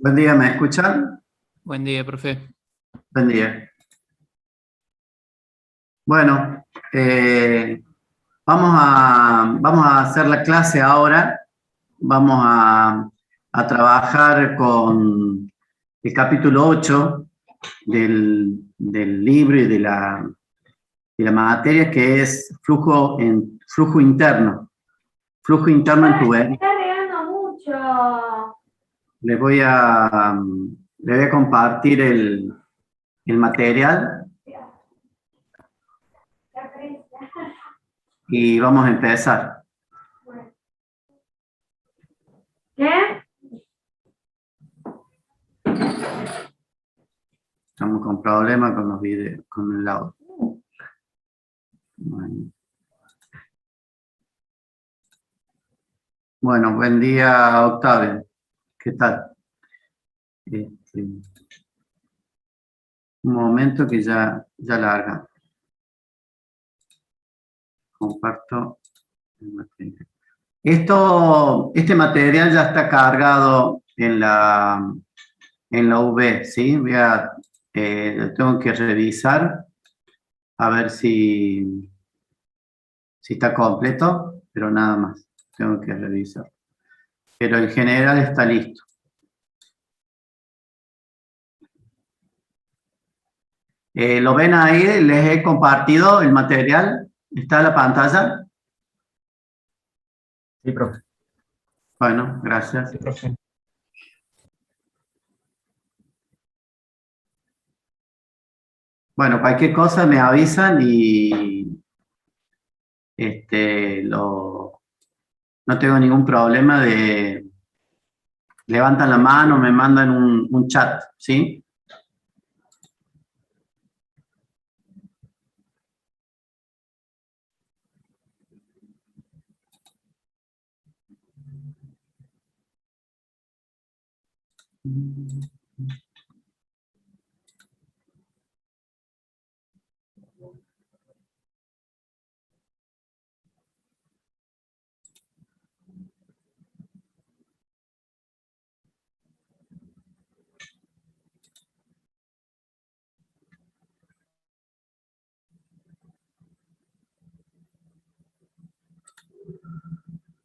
Buen día, ¿me escuchan? Buen día, profe. Buen día. Bueno, vamos a hacer la clase ahora. Vamos a trabajar con el capítulo 8 del libro y de la materia, que es flujo interno. Flujo interno en tubería. Está regando mucho. Les voy a compartir el material y vamos a empezar. ¿Qué? Estamos con problemas con los videos, con el audio. Bueno, buen día, Octavio. ¿Qué tal? Un momento que ya larga. Comparto el material. Este material ya está cargado en la UV, ¿sí? Tengo que revisar a ver si está completo, pero nada más. Tengo que revisar. Pero en general está listo. ¿Lo ven ahí? Les he compartido el material. ¿Está en la pantalla? Sí, profe. Bueno, gracias. Sí, profe. Bueno, cualquier cosa me avisan y no tengo ningún problema de levantan la mano, me mandan un chat, ¿sí?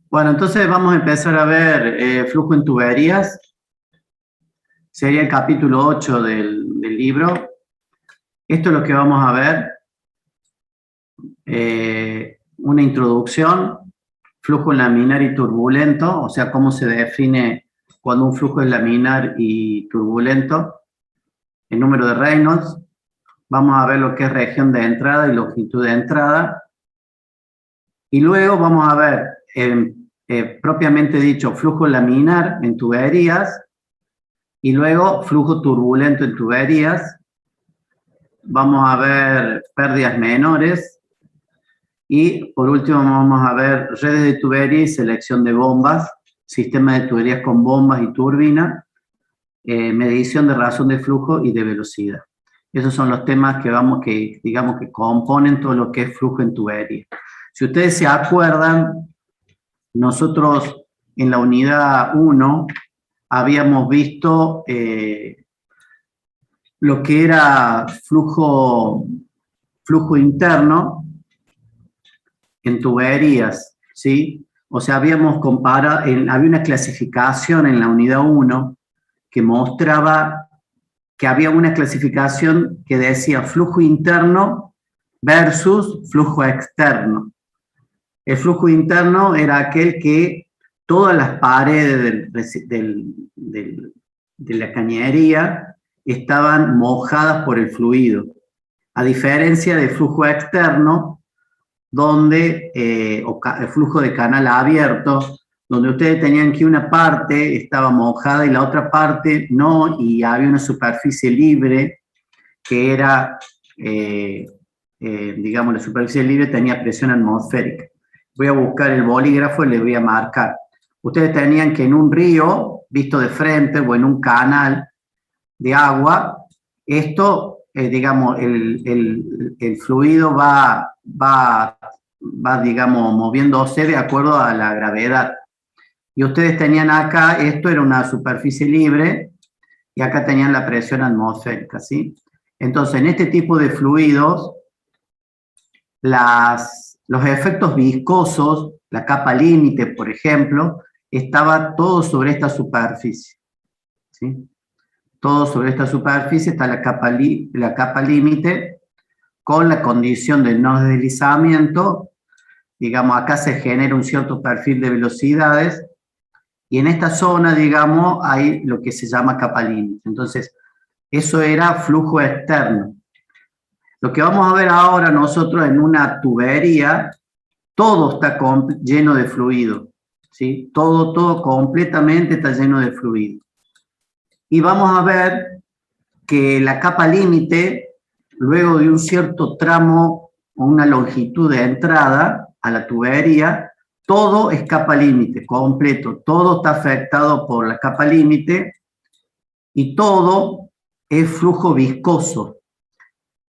Bueno, entonces vamos a empezar a ver flujo en tuberías. Sería el capítulo 8 del libro. Esto es lo que vamos a ver. Una introducción, flujo laminar y turbulento, o sea, cómo se define cuando un flujo es laminar y turbulento, el número de Reynolds. Vamos a ver lo que es región de entrada y longitud de entrada. Y luego vamos a ver, propiamente dicho, flujo laminar en tuberías y luego flujo turbulento en tuberías. Vamos a ver pérdidas menores y por último vamos a ver redes de tubería y selección de bombas, sistemas de tuberías con bombas y turbina, medición de razón de flujo y de velocidad. Esos son los temas que digamos que componen todo lo que es flujo en tubería. Si ustedes se acuerdan, nosotros en la unidad 1 habíamos visto lo que era flujo interno en tuberías, ¿sí? O sea, habíamos comparado, había una clasificación en la unidad 1 que mostraba que había una clasificación que decía flujo interno versus flujo externo. El flujo interno era aquel que todas las paredes de la cañería estaban mojadas por el fluido, a diferencia del flujo externo, donde, el flujo de canal abierto, donde ustedes tenían que una parte estaba mojada y la otra parte no, y había una superficie libre que era, digamos, la superficie libre tenía presión atmosférica. Voy a buscar el bolígrafo y le voy a marcar. Ustedes tenían que en un río, visto de frente, o en un canal de agua, esto, digamos, el fluido va, digamos, moviéndose de acuerdo a la gravedad. Y ustedes tenían acá, esto era una superficie libre, y acá tenían la presión atmosférica, ¿sí? Entonces, en este tipo de fluidos, los efectos viscosos, la capa límite, por ejemplo, estaba todo sobre esta superficie, ¿sí? Todo sobre esta superficie está la capa límite con la condición de no deslizamiento. Digamos, acá se genera un cierto perfil de velocidades y en esta zona, digamos, hay lo que se llama capa límite. Entonces, eso era flujo externo. Lo que vamos a ver ahora nosotros en una tubería, todo está lleno de fluido, ¿sí? Todo completamente está lleno de fluido. Y vamos a ver que la capa límite, luego de un cierto tramo o una longitud de entrada a la tubería, todo es capa límite, completo, todo está afectado por la capa límite y todo es flujo viscoso.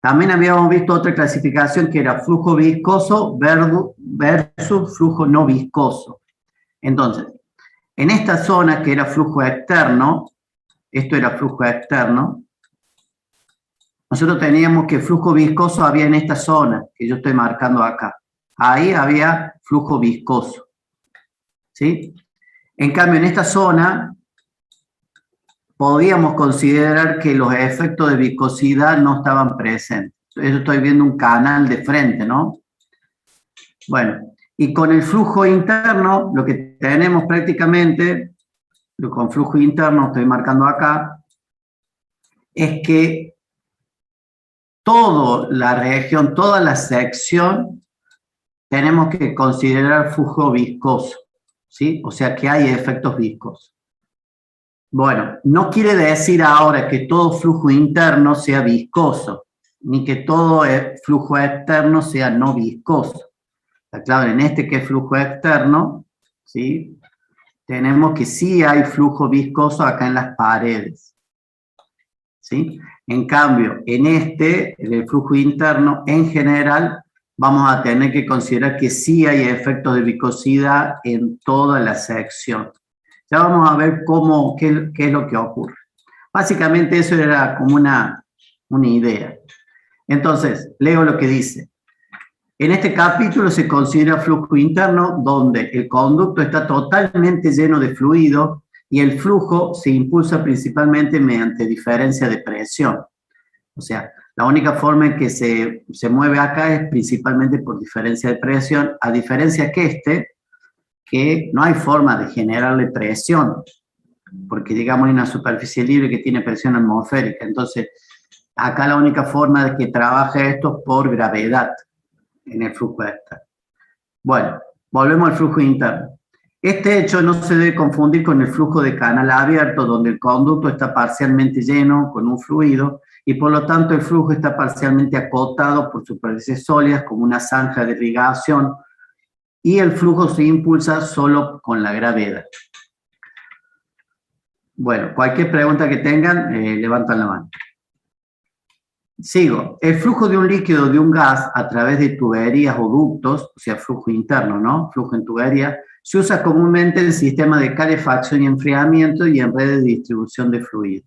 También habíamos visto otra clasificación que era flujo viscoso versus flujo no viscoso. Entonces, en esta zona que era flujo externo, esto era flujo externo, nosotros teníamos que flujo viscoso había en esta zona que yo estoy marcando acá. Ahí había flujo viscoso, ¿sí? En cambio, en esta zona podíamos considerar que los efectos de viscosidad no estaban presentes. Yo estoy viendo un canal de frente, ¿no? Bueno, y con el flujo interno, lo que tenemos prácticamente, con flujo interno, estoy marcando acá, es que toda la región, toda la sección, tenemos que considerar flujo viscoso, ¿sí? O sea que hay efectos viscosos. Bueno, no quiere decir ahora que todo flujo interno sea viscoso, ni que todo flujo externo sea no viscoso. Está claro, en este que es flujo externo, ¿sí? Tenemos que sí hay flujo viscoso acá en las paredes, ¿sí? En cambio, en el flujo interno, en general, vamos a tener que considerar que sí hay efectos de viscosidad en toda la sección. Ya vamos a ver qué es lo que ocurre. Básicamente eso era como una idea. Entonces, leo lo que dice. En este capítulo se considera flujo interno donde el conducto está totalmente lleno de fluido y el flujo se impulsa principalmente mediante diferencia de presión. O sea, la única forma en que se mueve acá es principalmente por diferencia de presión, a diferencia que no hay forma de generarle presión, porque digamos hay una superficie libre que tiene presión atmosférica. Entonces, acá la única forma de que trabaje esto es por gravedad en el flujo externo. Bueno, volvemos al flujo interno. Este hecho no se debe confundir con el flujo de canal abierto, donde el conducto está parcialmente lleno con un fluido y por lo tanto el flujo está parcialmente acotado por superficies sólidas como una zanja de irrigación y el flujo se impulsa solo con la gravedad. Bueno, cualquier pregunta que tengan, levantan la mano. Sigo. El flujo de un líquido o de un gas a través de tuberías o ductos, o sea, flujo interno, ¿no? Flujo en tubería, se usa comúnmente en sistemas de calefacción y enfriamiento y en redes de distribución de fluido.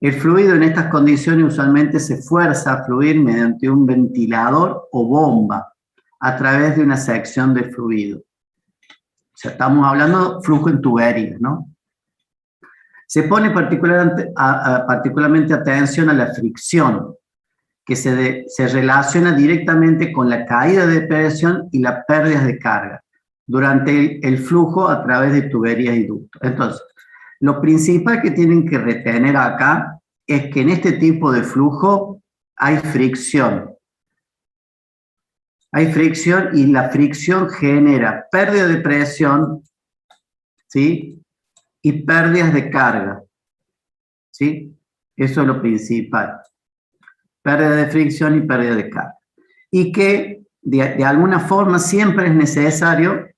El fluido en estas condiciones usualmente se fuerza a fluir mediante un ventilador o bomba a través de una sección de fluido. O sea, estamos hablando de flujo en tuberías, ¿no? Se pone particularmente atención a la fricción, que se relaciona directamente con la caída de presión y las pérdidas de carga durante el flujo a través de tuberías y ductos. Entonces, lo principal que tienen que retener acá es que en este tipo de flujo hay fricción. Hay fricción y la fricción genera pérdida de presión, ¿sí? Y pérdidas de carga, ¿sí? Eso es lo principal. Pérdida de fricción y pérdida de carga. Y que de alguna forma siempre es necesario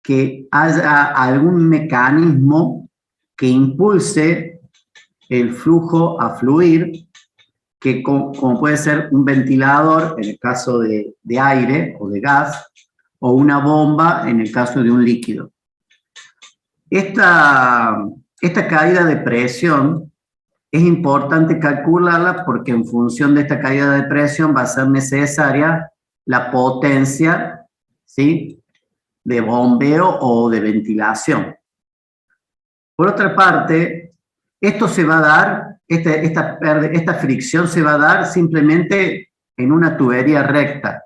que haya algún mecanismo que impulse el flujo a fluir, que como puede ser un ventilador en el caso de aire o de gas, o una bomba en el caso de un líquido. Esta caída de presión es importante calcularla porque en función de esta caída de presión va a ser necesaria la potencia, ¿sí?, de bombeo o de ventilación. Por otra parte, esto se va a dar, esta fricción se va a dar simplemente en una tubería recta,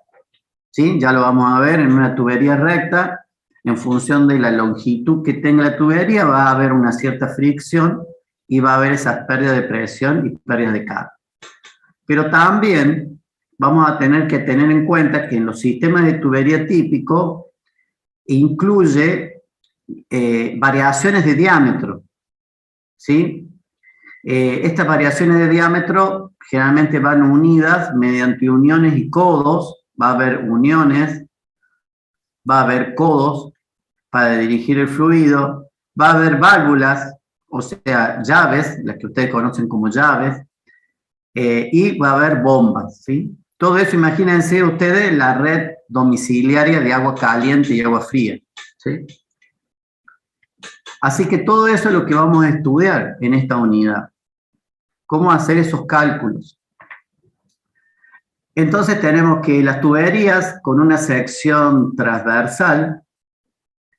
¿sí? Ya lo vamos a ver en una tubería recta, en función de la longitud que tenga la tubería, va a haber una cierta fricción y va a haber esas pérdidas de presión y pérdidas de carga. Pero también vamos a tener que tener en cuenta que en los sistemas de tubería típicos incluye variaciones de diámetro, ¿sí? Estas variaciones de diámetro generalmente van unidas mediante uniones y codos. Va a haber uniones, va a haber codos para dirigir el fluido, va a haber válvulas, o sea, llaves, las que ustedes conocen como llaves, y va a haber bombas, ¿sí? Todo eso, imagínense ustedes la red domiciliaria de agua caliente y agua fría, ¿sí? Así que todo eso es lo que vamos a estudiar en esta unidad. ¿Cómo hacer esos cálculos? Entonces tenemos que las tuberías con una sección transversal,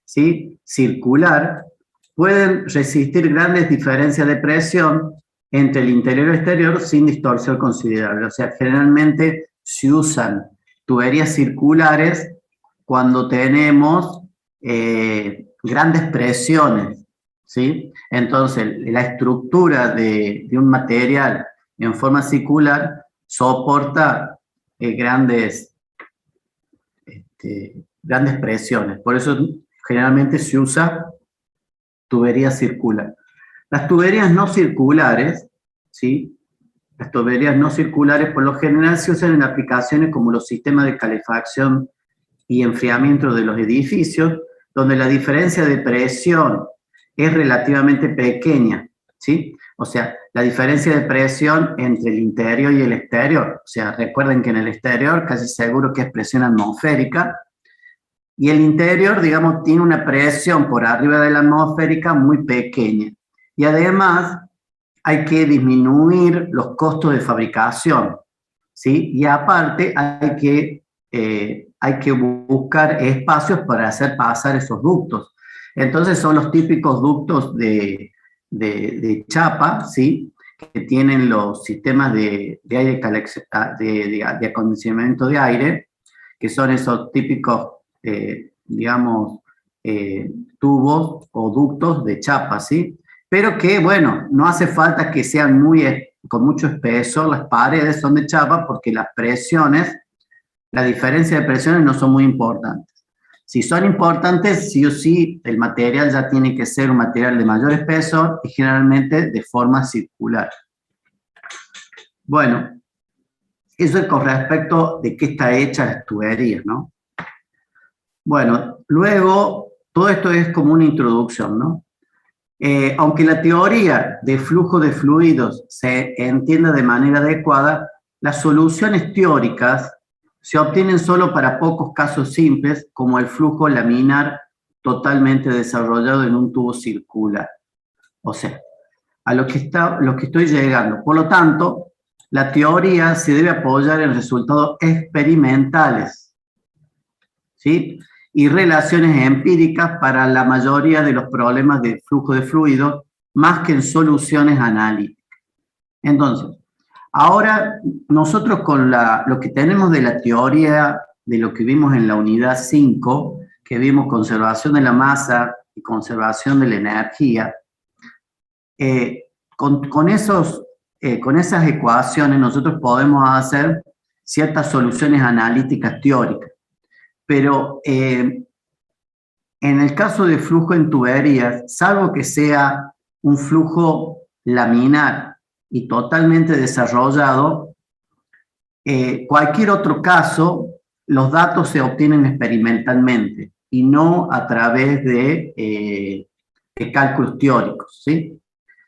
¿sí?, circular, pueden resistir grandes diferencias de presión entre el interior y el exterior sin distorsión considerable. O sea, generalmente se usan tuberías circulares cuando tenemos grandes presiones, ¿sí? Entonces, la estructura de un material en forma circular soporta grandes presiones. Por eso generalmente se usa tubería circular. Las tuberías no circulares, ¿sí? Las tuberías no circulares por lo general se usan en aplicaciones como los sistemas de calefacción y enfriamiento de los edificios, donde la diferencia de presión es relativamente pequeña, ¿sí? O sea, la diferencia de presión entre el interior y el exterior, o sea, recuerden que en el exterior casi seguro que es presión atmosférica, y el interior, digamos, tiene una presión por arriba de la atmosférica muy pequeña. Y además hay que disminuir los costos de fabricación, ¿sí? Y aparte hay que buscar espacios para hacer pasar esos ductos. Entonces son los típicos ductos de chapa, ¿sí?, que tienen los sistemas de acondicionamiento de aire, que son esos típicos, digamos, tubos o ductos de chapa, ¿sí? Pero que, bueno, no hace falta que sean con mucho espesor, las paredes son de chapa porque las presiones, la diferencia de presiones no son muy importantes. Si son importantes, sí o sí, el material ya tiene que ser un material de mayor espesor y generalmente de forma circular. Bueno, eso es con respecto de qué está hecha la tubería, ¿no? Bueno, luego, todo esto es como una introducción, ¿no? Aunque la teoría de flujo de fluidos se entienda de manera adecuada, las soluciones teóricas se obtienen solo para pocos casos simples, como el flujo laminar totalmente desarrollado en un tubo circular. O sea, a lo que estoy llegando. Por lo tanto, la teoría se debe apoyar en resultados experimentales, ¿sí?, y relaciones empíricas para la mayoría de los problemas de flujo de fluidos, más que en soluciones analíticas. Entonces, ahora nosotros con lo que tenemos de la teoría, de lo que vimos en la unidad 5, que vimos conservación de la masa y conservación de la energía, con esas ecuaciones nosotros podemos hacer ciertas soluciones analíticas teóricas. Pero en el caso de flujo en tuberías, salvo que sea un flujo laminar y totalmente desarrollado, cualquier otro caso, los datos se obtienen experimentalmente y no a través de cálculos teóricos, ¿sí?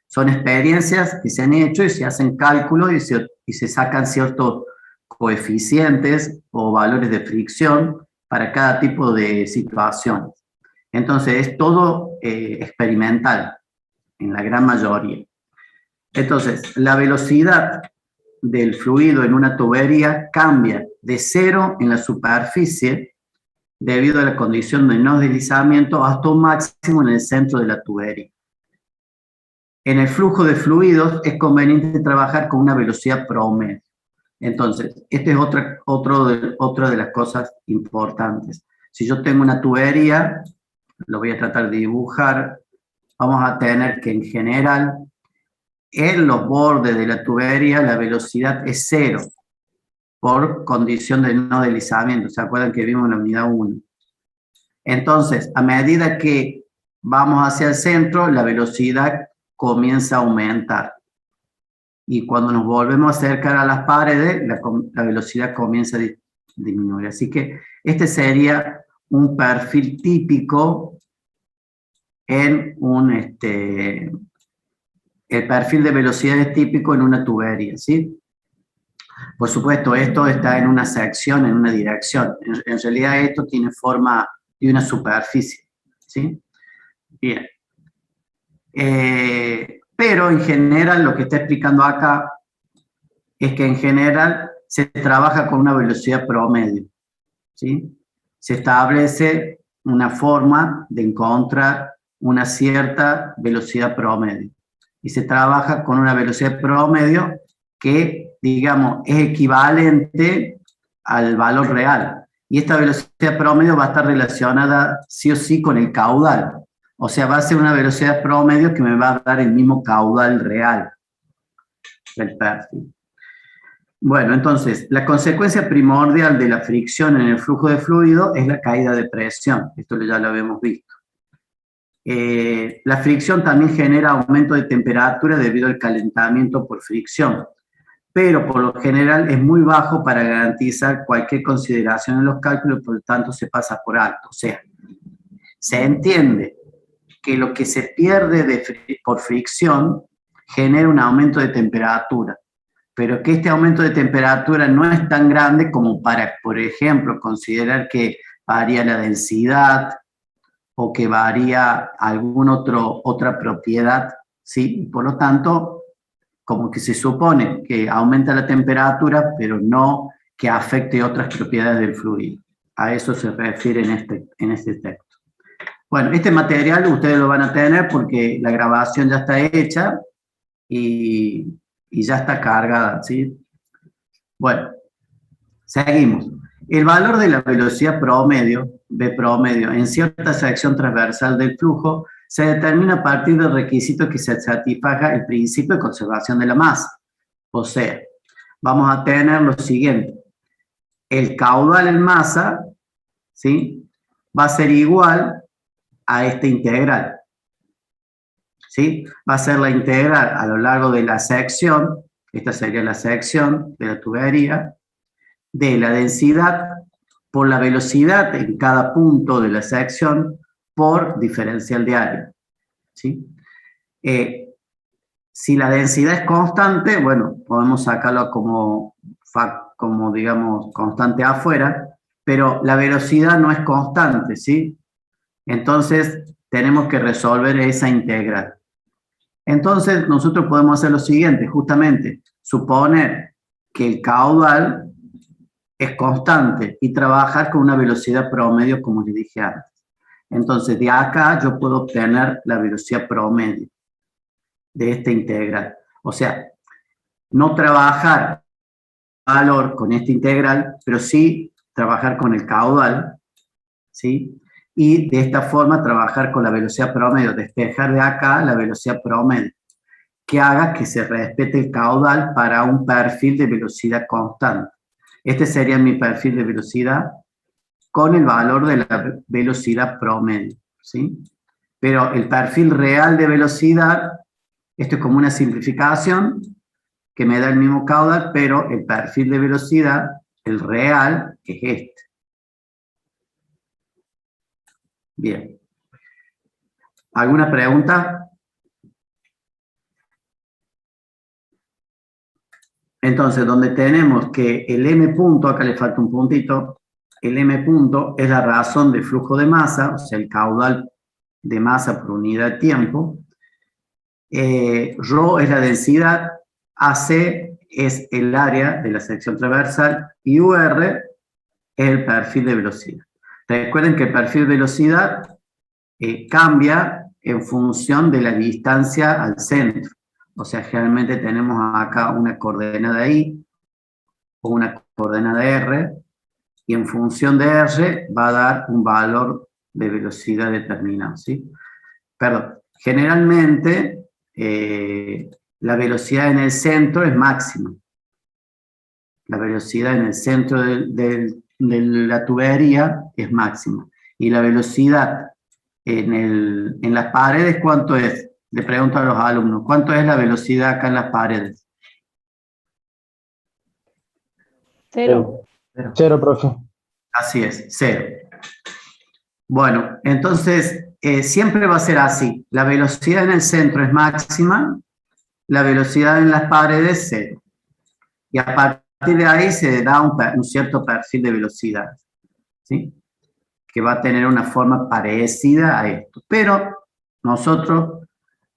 Son experiencias que se han hecho y se hacen cálculos y se sacan ciertos coeficientes o valores de fricción para cada tipo de situaciones. Entonces, es todo experimental, en la gran mayoría. Entonces, la velocidad del fluido en una tubería cambia de 0 en la superficie debido a la condición de no deslizamiento hasta un máximo en el centro de la tubería. En el flujo de fluidos es conveniente trabajar con una velocidad promedio. Entonces, esta es otra de las cosas importantes. Si yo tengo una tubería, lo voy a tratar de dibujar, vamos a tener que en general, en los bordes de la tubería la velocidad es 0, por condición de no deslizamiento. ¿Se acuerdan que vimos en la unidad 1? Entonces, a medida que vamos hacia el centro, la velocidad comienza a aumentar. Y cuando nos volvemos a acercar a las paredes, la velocidad comienza a disminuir. Así que este sería un perfil típico en el perfil de velocidad es típico en una tubería, ¿sí? Por supuesto, esto está en una sección, en una dirección. En realidad esto tiene forma de una superficie, ¿sí? Bien. Pero en general lo que está explicando acá es que en general se trabaja con una velocidad promedio, ¿sí? Se establece una forma de encontrar una cierta velocidad promedio. Y se trabaja con una velocidad promedio que, digamos, es equivalente al valor real. Y esta velocidad promedio va a estar relacionada sí o sí con el caudal. O sea, va a ser una velocidad promedio que me va a dar el mismo caudal real del perfil. Bueno, entonces, la consecuencia primordial de la fricción en el flujo de fluido es la caída de presión. Esto ya lo habíamos visto. La fricción también genera aumento de temperatura debido al calentamiento por fricción, pero por lo general es muy bajo para garantizar cualquier consideración en los cálculos, por lo tanto se pasa por alto. O sea, se entiende que lo que se pierde por fricción genera un aumento de temperatura, pero que este aumento de temperatura no es tan grande como para, por ejemplo, considerar que varía la densidad o que varía alguna otra propiedad, ¿sí? Por lo tanto, como que se supone que aumenta la temperatura, pero no que afecte otras propiedades del fluido. A eso se refiere en este texto. Bueno, este material ustedes lo van a tener porque la grabación ya está hecha y ya está cargada, ¿sí? Bueno, seguimos. El valor de la velocidad promedio, V promedio, en cierta sección transversal del flujo se determina a partir del requisito que se satisfaga el principio de conservación de la masa. O sea, vamos a tener lo siguiente. El caudal en masa, ¿sí?, va a ser igual a esta integral, ¿sí? Va a ser la integral a lo largo de la sección, esta sería la sección de la tubería, de la densidad por la velocidad en cada punto de la sección por diferencial de área, ¿sí? Si la densidad es constante, bueno, podemos sacarlo como digamos, constante afuera, pero la velocidad no es constante, ¿sí? Entonces, tenemos que resolver esa integral. Entonces, nosotros podemos hacer lo siguiente, justamente, suponer que el caudal es constante y trabajar con una velocidad promedio, como les dije antes. Entonces, de acá yo puedo obtener la velocidad promedio de esta integral. O sea, no trabajar valor con esta integral, pero sí trabajar con el caudal, ¿sí? Y de esta forma trabajar con la velocidad promedio, despejar de acá la velocidad promedio, que haga que se respete el caudal para un perfil de velocidad constante. Este sería mi perfil de velocidad con el valor de la velocidad promedio, ¿sí? Pero el perfil real de velocidad, esto es como una simplificación que me da el mismo caudal, pero el perfil de velocidad, el real, es este. Bien. ¿Alguna pregunta? Entonces, donde tenemos que el m punto, acá le falta un puntito, el m punto es la razón de flujo de masa, o sea, el caudal de masa por unidad de tiempo. Rho es la densidad, AC es el área de la sección transversal y UR es el perfil de velocidad. Recuerden que el perfil de velocidad cambia en función de la distancia al centro. O sea, generalmente tenemos acá una coordenada I o una coordenada R, y en función de R va a dar un valor de velocidad determinado, ¿sí? Perdón, generalmente la velocidad en el centro es máxima. La velocidad en el centro de la tubería es máxima. Y la velocidad en las paredes, ¿cuánto es? Le pregunto a los alumnos, ¿cuánto es la velocidad acá en las paredes? Cero. Cero, profe. Así es, 0. Bueno, entonces siempre va a ser así. La velocidad en el centro es máxima, la velocidad en las paredes 0. Y a partir de ahí se da un cierto perfil de velocidad, ¿sí? Que va a tener una forma parecida a esto. Pero nosotros,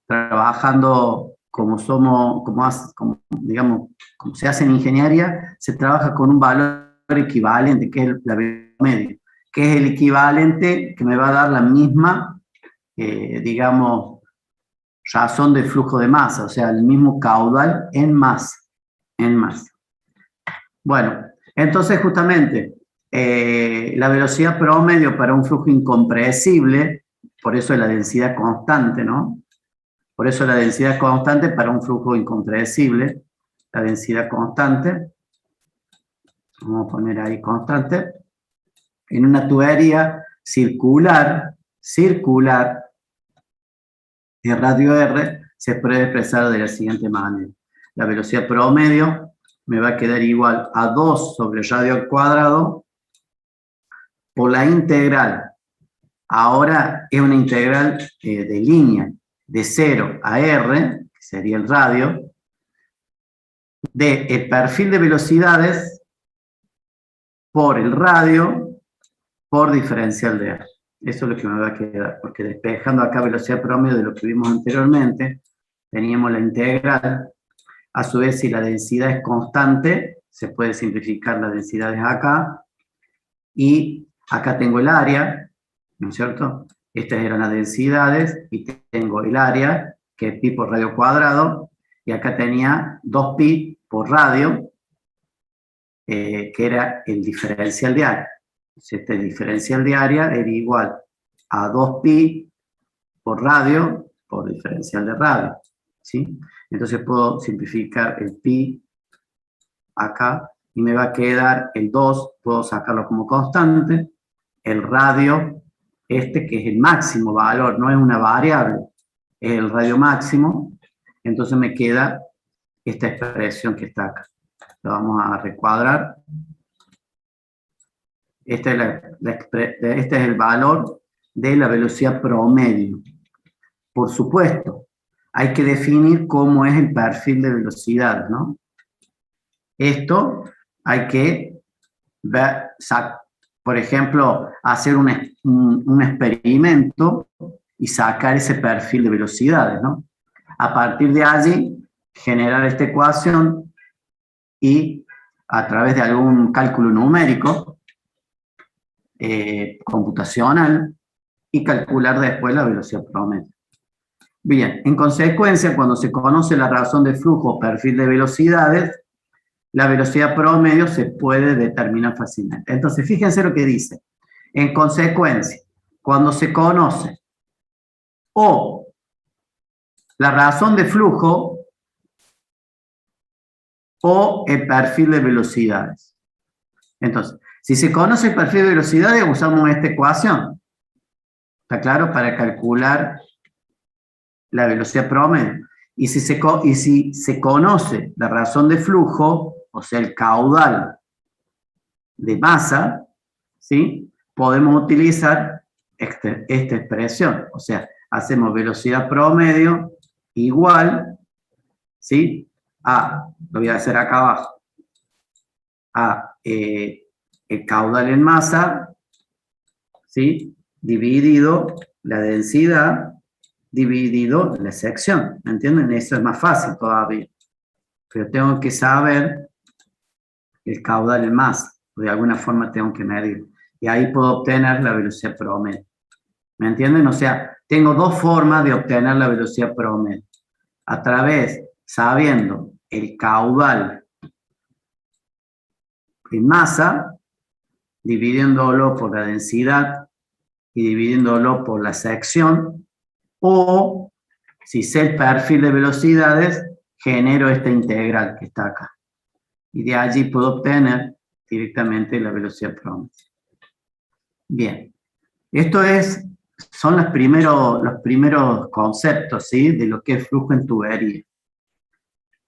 trabajando como somos, digamos, como se hace en ingeniería, se trabaja con un valor equivalente, que es la velocidad media, que es el equivalente que me va a dar la misma, digamos, razón de flujo de masa, o sea, el mismo caudal en masa. Bueno, entonces justamente la velocidad promedio para un flujo incompresible, por eso es la densidad constante, ¿no? Por eso la densidad constante para un flujo incompresible, la densidad constante, vamos a poner ahí constante, en una tubería circular de radio R, se puede expresar de la siguiente manera. La velocidad promedio me va a quedar igual a 2 sobre radio al cuadrado por la integral. Ahora es una integral de línea, de 0 a R, que sería el radio, de el perfil de velocidades por el radio por diferencial de R. Eso es lo que me va a quedar, porque despejando acá velocidad promedio de lo que vimos anteriormente, teníamos la integral. A su vez, si la densidad es constante, se puede simplificar las densidades acá, y acá tengo el área, ¿no es cierto? Estas eran las densidades, y tengo el área, que es pi por radio cuadrado, y acá tenía 2pi por radio, que era el diferencial de área. Este diferencial de área era igual a 2pi por radio por diferencial de radio, ¿sí? Entonces puedo simplificar el pi acá y me va a quedar el 2, puedo sacarlo como constante, el radio, que es el máximo valor, no es una variable, es el radio máximo, entonces me queda esta expresión que está acá. Lo vamos a recuadrar. Este es el valor de la velocidad promedio. Por supuesto, hay que definir cómo es el perfil de velocidad, ¿no? Esto hay que ver, por ejemplo, hacer un experimento y sacar ese perfil de velocidades, ¿no? A partir de allí, generar esta ecuación y a través de algún cálculo numérico, computacional, y calcular después la velocidad promedio. Bien, en consecuencia, cuando se conoce la razón de flujo o perfil de velocidades, la velocidad promedio se puede determinar fácilmente. Entonces, fíjense lo que dice. En consecuencia, cuando se conoce o la razón de flujo o el perfil de velocidades. Entonces, si se conoce el perfil de velocidades, usamos esta ecuación. ¿Está claro? Para calcular la velocidad promedio. Y si se conoce la razón de flujo, o sea, el caudal de masa, ¿sí? Podemos utilizar esta expresión. O sea, hacemos velocidad promedio igual, ¿sí? Lo voy a hacer acá abajo, el caudal en masa, ¿sí? Dividido la densidad dividido la sección, ¿me entienden? Eso es más fácil todavía. Pero tengo que saber el caudal en masa, de alguna forma tengo que medir. Y ahí puedo obtener la velocidad promedio. ¿Me entienden? O sea, tengo dos formas de obtener la velocidad promedio. A través, sabiendo el caudal en masa, dividiéndolo por la densidad y dividiéndolo por la sección, o si sé el perfil de velocidades, genero esta integral que está acá. Y de allí puedo obtener directamente la velocidad promedio. Bien, esto son los primeros conceptos, ¿sí? De lo que es flujo en tubería.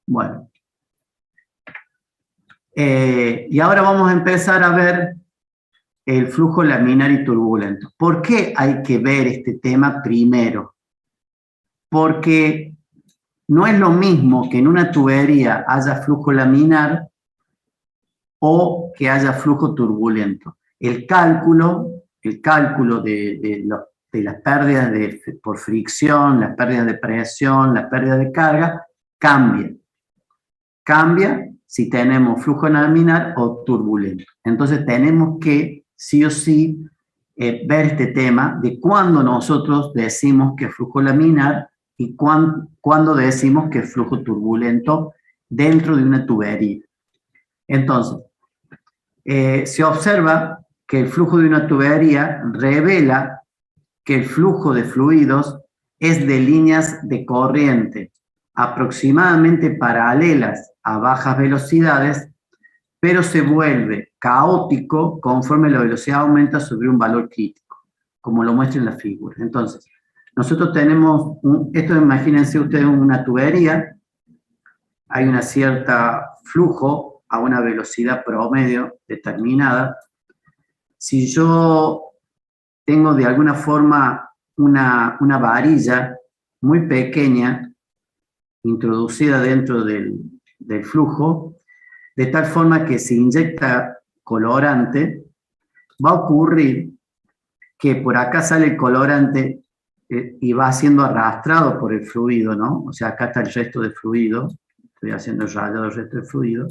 Bueno. Y ahora vamos a empezar a ver el flujo laminar y turbulento. ¿Por qué hay que ver este tema primero? Porque no es lo mismo que en una tubería haya flujo laminar o que haya flujo turbulento. El cálculo de las pérdidas por fricción, las pérdidas de presión, las pérdidas de carga, cambia. Cambia si tenemos flujo laminar o turbulento. Entonces tenemos que, sí o sí, ver este tema de cuándo nosotros decimos que es flujo laminar y cuándo decimos que es flujo turbulento dentro de una tubería. Entonces, se observa que el flujo de una tubería revela que el flujo de fluidos es de líneas de corriente aproximadamente paralelas a bajas velocidades, pero se vuelve caótico conforme la velocidad aumenta sobre un valor crítico, como lo muestra en la figura. Entonces, nosotros tenemos, esto imagínense ustedes una tubería, hay una cierta flujo a una velocidad promedio determinada. Si yo tengo de alguna forma una varilla muy pequeña introducida dentro del flujo, de tal forma que se inyecta colorante, va a ocurrir que por acá sale el colorante y va siendo arrastrado por el fluido, ¿no? O sea, acá está el resto del fluido, estoy haciendo rayado el resto del fluido,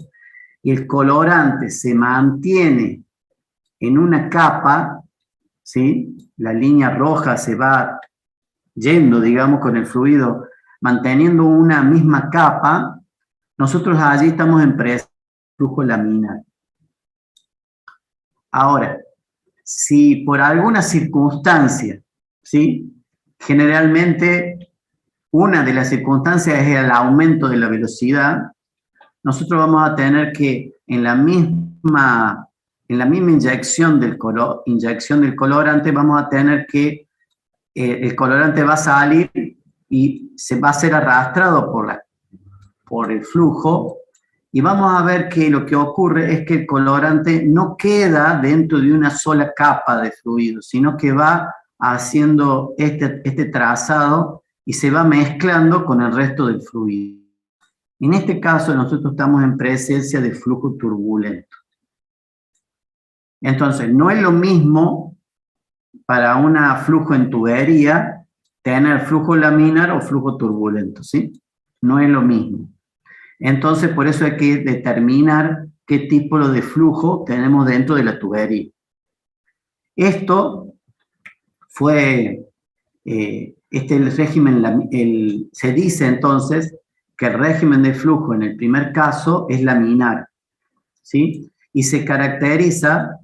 y el colorante se mantiene en una capa, ¿sí? La línea roja se va yendo, digamos, con el fluido, manteniendo una misma capa. Nosotros allí estamos en flujo laminar. Ahora, si por alguna circunstancia, ¿sí? Generalmente una de las circunstancias es el aumento de la velocidad, nosotros vamos a tener que en la misma inyección del colorante vamos a tener que el colorante va a salir y se va a ser arrastrado por el flujo, y vamos a ver que lo que ocurre es que el colorante no queda dentro de una sola capa de fluido, sino que va haciendo este trazado y se va mezclando con el resto del fluido. En este caso nosotros estamos en presencia de flujo turbulento. Entonces, no es lo mismo para un flujo en tubería tener flujo laminar o flujo turbulento, ¿sí? No es lo mismo. Entonces, por eso hay que determinar qué tipo de flujo tenemos dentro de la tubería. Esto fue, el régimen, se dice entonces que el régimen de flujo en el primer caso es laminar, ¿sí? Y se caracteriza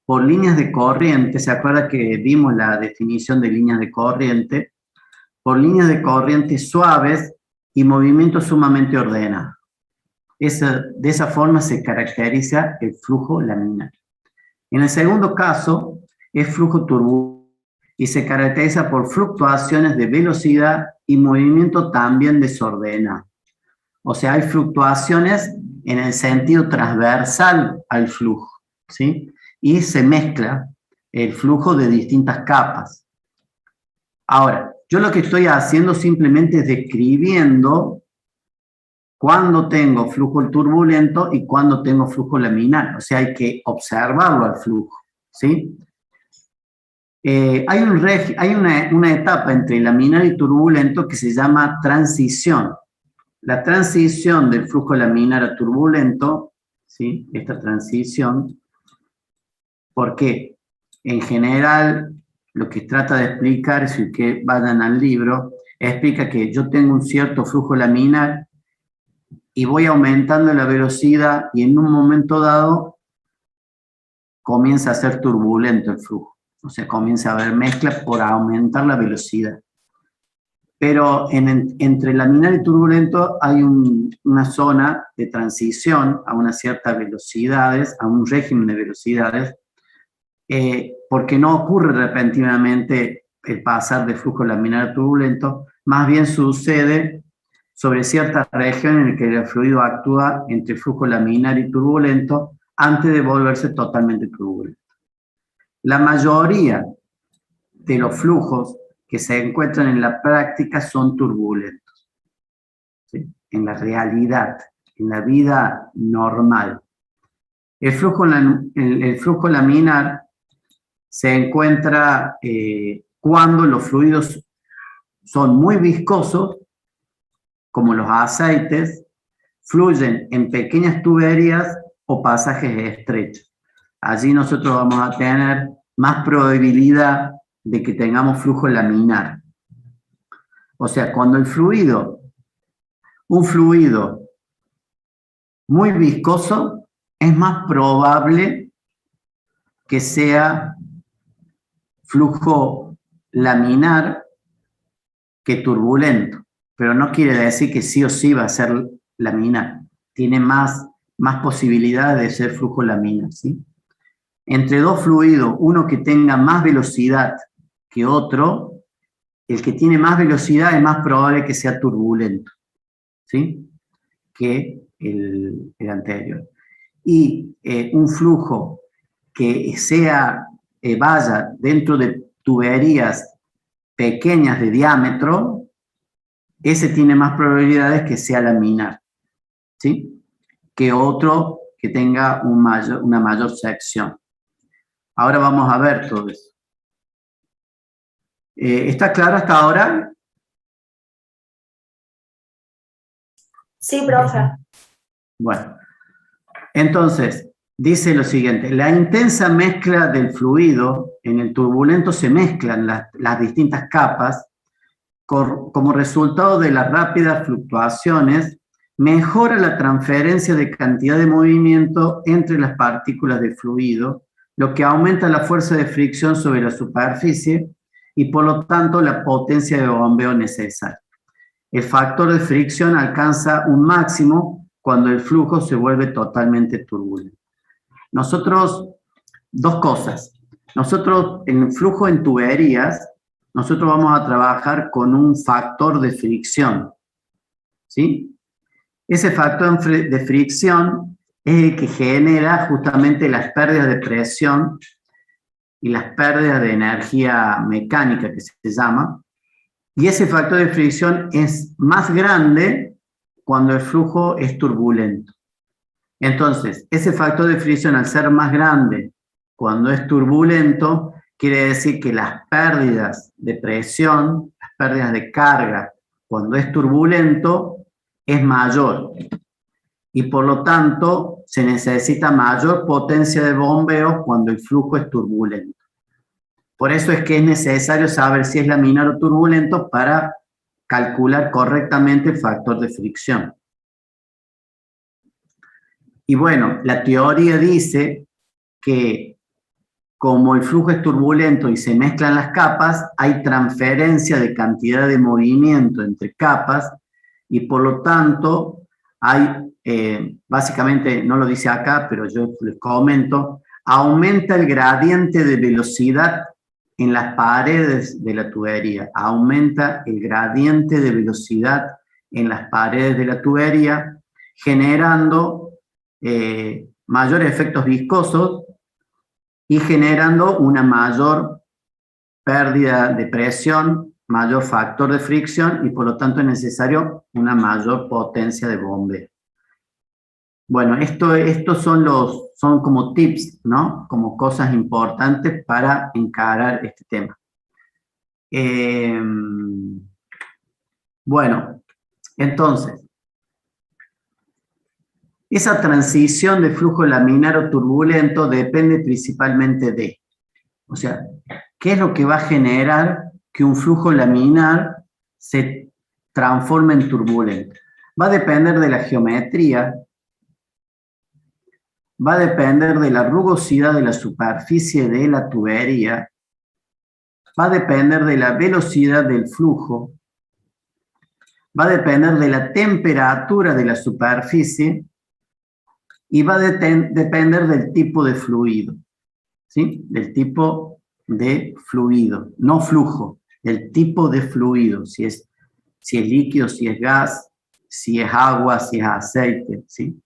por líneas de corriente. ¿Se acuerda que vimos la definición de líneas de corriente? Por líneas de corriente suaves y movimiento sumamente ordenado. De esa forma se caracteriza el flujo laminar. En el segundo caso, es flujo turbulento y se caracteriza por fluctuaciones de velocidad y movimiento también desordenado. O sea, hay fluctuaciones en el sentido transversal al flujo, ¿sí? Y se mezcla el flujo de distintas capas. Ahora, yo lo que estoy haciendo simplemente es describiendo cuándo tengo flujo turbulento y cuándo tengo flujo laminar. O sea, hay que observarlo al flujo, ¿sí? Hay una etapa entre laminar y turbulento que se llama transición. La transición del flujo laminar a turbulento, ¿sí? Esta transición, porque en general lo que trata de explicar, si que vayan al libro, explica que yo tengo un cierto flujo laminar y voy aumentando la velocidad y en un momento dado comienza a ser turbulento el flujo. O sea, comienza a haber mezcla por aumentar la velocidad. Pero entre laminar y turbulento hay una zona de transición a unas ciertas velocidades, a un régimen de velocidades, porque no ocurre repentinamente el pasar de flujo laminar a turbulento, más bien sucede sobre ciertas regiones en las que el fluido actúa entre flujo laminar y turbulento antes de volverse totalmente turbulento. La mayoría de los flujos que se encuentran en la práctica son turbulentos, ¿sí? En la realidad, en la vida normal. El flujo laminar se encuentra cuando los fluidos son muy viscosos, como los aceites, fluyen en pequeñas tuberías o pasajes estrechos. Allí nosotros vamos a tener más probabilidad de que tengamos flujo laminar. O sea, cuando un fluido muy viscoso, es más probable que sea flujo laminar que turbulento, pero no quiere decir que sí o sí va a ser laminar. Tiene más posibilidades de ser flujo laminar, ¿sí? Entre dos fluidos, uno que tenga más velocidad que otro, el que tiene más velocidad es más probable que sea turbulento, ¿sí? Que el anterior. Y un flujo que vaya dentro de tuberías pequeñas de diámetro, ese tiene más probabilidades que sea laminar, ¿sí? Que otro que tenga una mayor sección. Ahora vamos a ver todo eso. ¿Está claro hasta ahora? Sí, profe. Bueno, entonces, dice lo siguiente: la intensa mezcla del fluido, en el turbulento se mezclan las distintas capas, como resultado de las rápidas fluctuaciones, mejora la transferencia de cantidad de movimiento entre las partículas de fluido, lo que aumenta la fuerza de fricción sobre la superficie y por lo tanto la potencia de bombeo necesaria. El factor de fricción alcanza un máximo cuando el flujo se vuelve totalmente turbulento. Dos cosas. Nosotros, en el flujo en tuberías, nosotros vamos a trabajar con un factor de fricción, ¿sí? Ese factor de fricción es el que genera justamente las pérdidas de presión y las pérdidas de energía mecánica, que se llama. Y ese factor de fricción es más grande cuando el flujo es turbulento. Entonces, ese factor de fricción, al ser más grande cuando es turbulento, quiere decir que las pérdidas de presión, las pérdidas de carga, cuando es turbulento, es mayor. Y por lo tanto, se necesita mayor potencia de bombeo cuando el flujo es turbulento. Por eso es que es necesario saber si es laminar o turbulento para calcular correctamente el factor de fricción. Y bueno, la teoría dice que como el flujo es turbulento y se mezclan las capas, hay transferencia de cantidad de movimiento entre capas y por lo tanto hay, básicamente no lo dice acá, pero yo les comento, aumenta el gradiente de velocidad en las paredes de la tubería, aumenta el gradiente de velocidad en las paredes de la tubería, generando mayores efectos viscosos y generando una mayor pérdida de presión, mayor factor de fricción y por lo tanto es necesario una mayor potencia de bombeo. Bueno, estos son los son como tips, ¿no? Como cosas importantes para encarar este tema. Bueno, entonces, esa transición de flujo laminar o turbulento depende principalmente de, o sea, ¿qué es lo que va a generar que un flujo laminar se transforme en turbulento? Va a depender de la geometría, va a depender de la rugosidad de la superficie de la tubería, va a depender de la velocidad del flujo, va a depender de la temperatura de la superficie y va a depender del tipo de fluido, ¿sí? Del tipo de fluido, no flujo, el tipo de fluido, si es líquido, si es gas, si es agua, si es aceite, ¿sí?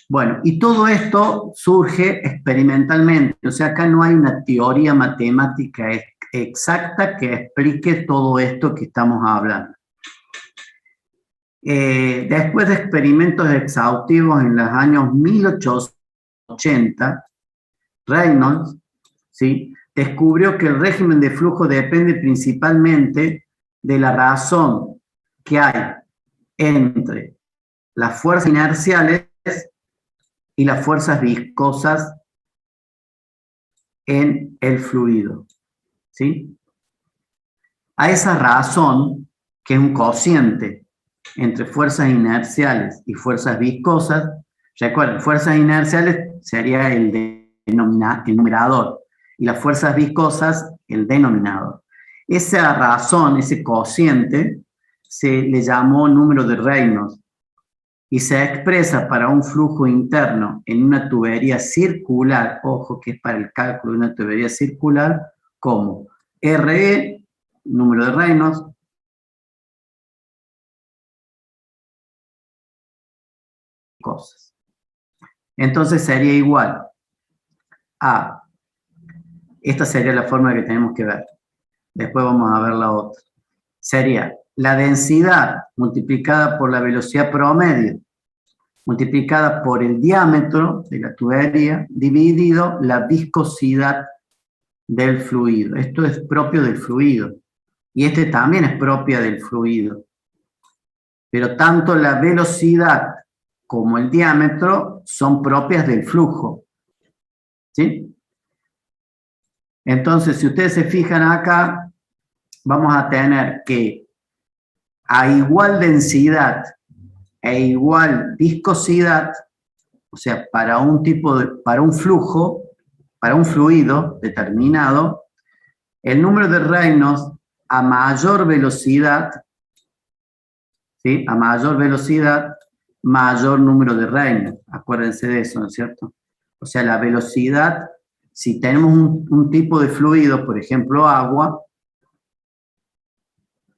Bueno, y todo esto surge experimentalmente, o sea, acá no hay una teoría matemática exacta que explique todo esto que estamos hablando. Después de experimentos exhaustivos en los años 1880, Reynolds, ¿sí?, descubrió que el régimen de flujo depende principalmente de la razón que hay entre las fuerzas inerciales y las fuerzas viscosas en el fluido, ¿sí? A esa razón, que es un cociente entre fuerzas inerciales y fuerzas viscosas, recuerden, fuerzas inerciales sería el numerador y las fuerzas viscosas el denominador. Esa razón, ese cociente, se le llamó número de Reynolds y se expresa para un flujo interno en una tubería circular, ojo que es para el cálculo de una tubería circular, como RE, número de Reynolds, cosas. Entonces sería igual a, esta sería la forma que tenemos que ver, después vamos a ver la otra, sería la densidad multiplicada por la velocidad promedio multiplicada por el diámetro de la tubería dividido la viscosidad del fluido. Esto es propio del fluido y este también es propia del fluido. Pero tanto la velocidad como el diámetro son propias del flujo, ¿sí? Entonces, si ustedes se fijan acá, vamos a tener que a igual densidad e igual viscosidad, o sea, para un flujo, para un fluido determinado, el número de Reynolds a mayor velocidad, ¿sí?, a mayor velocidad, mayor número de Reynolds. Acuérdense de eso, ¿no es cierto? O sea, la velocidad, si tenemos un tipo de fluido, por ejemplo, agua,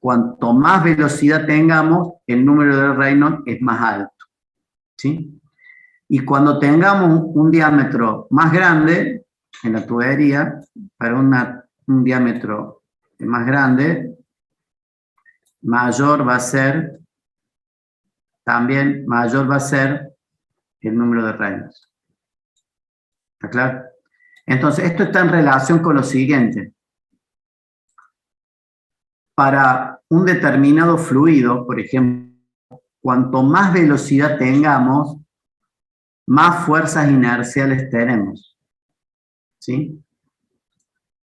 cuanto más velocidad tengamos, el número de Reynolds es más alto, ¿sí? Y cuando tengamos un diámetro más grande en la tubería, para un diámetro más grande, mayor va a ser el número de Reynolds. ¿Está claro? Entonces, esto está en relación con lo siguiente. Para un determinado fluido, por ejemplo, cuanto más velocidad tengamos, más fuerzas inerciales tenemos, ¿sí?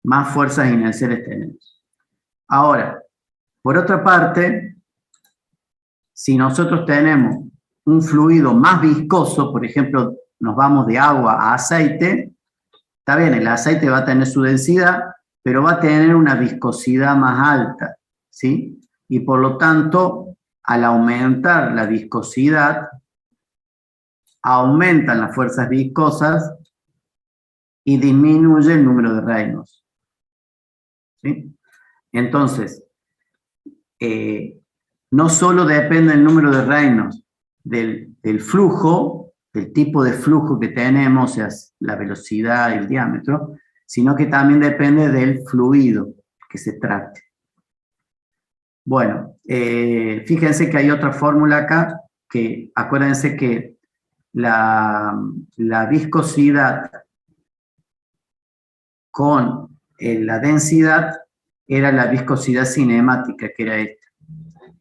Más fuerzas inerciales tenemos. Ahora, por otra parte, si nosotros tenemos un fluido más viscoso, por ejemplo, nos vamos de agua a aceite, está bien, el aceite va a tener su densidad, pero va a tener una viscosidad más alta, ¿sí? Y por lo tanto, al aumentar la viscosidad, aumentan las fuerzas viscosas y disminuye el número de Reynolds, ¿sí? Entonces, no solo depende el número de Reynolds del flujo, del tipo de flujo que tenemos, o sea, la velocidad y el diámetro, sino que también depende del fluido que se trate. Bueno, fíjense que hay otra fórmula acá, que acuérdense que la viscosidad con la densidad era la viscosidad cinemática, que era esta.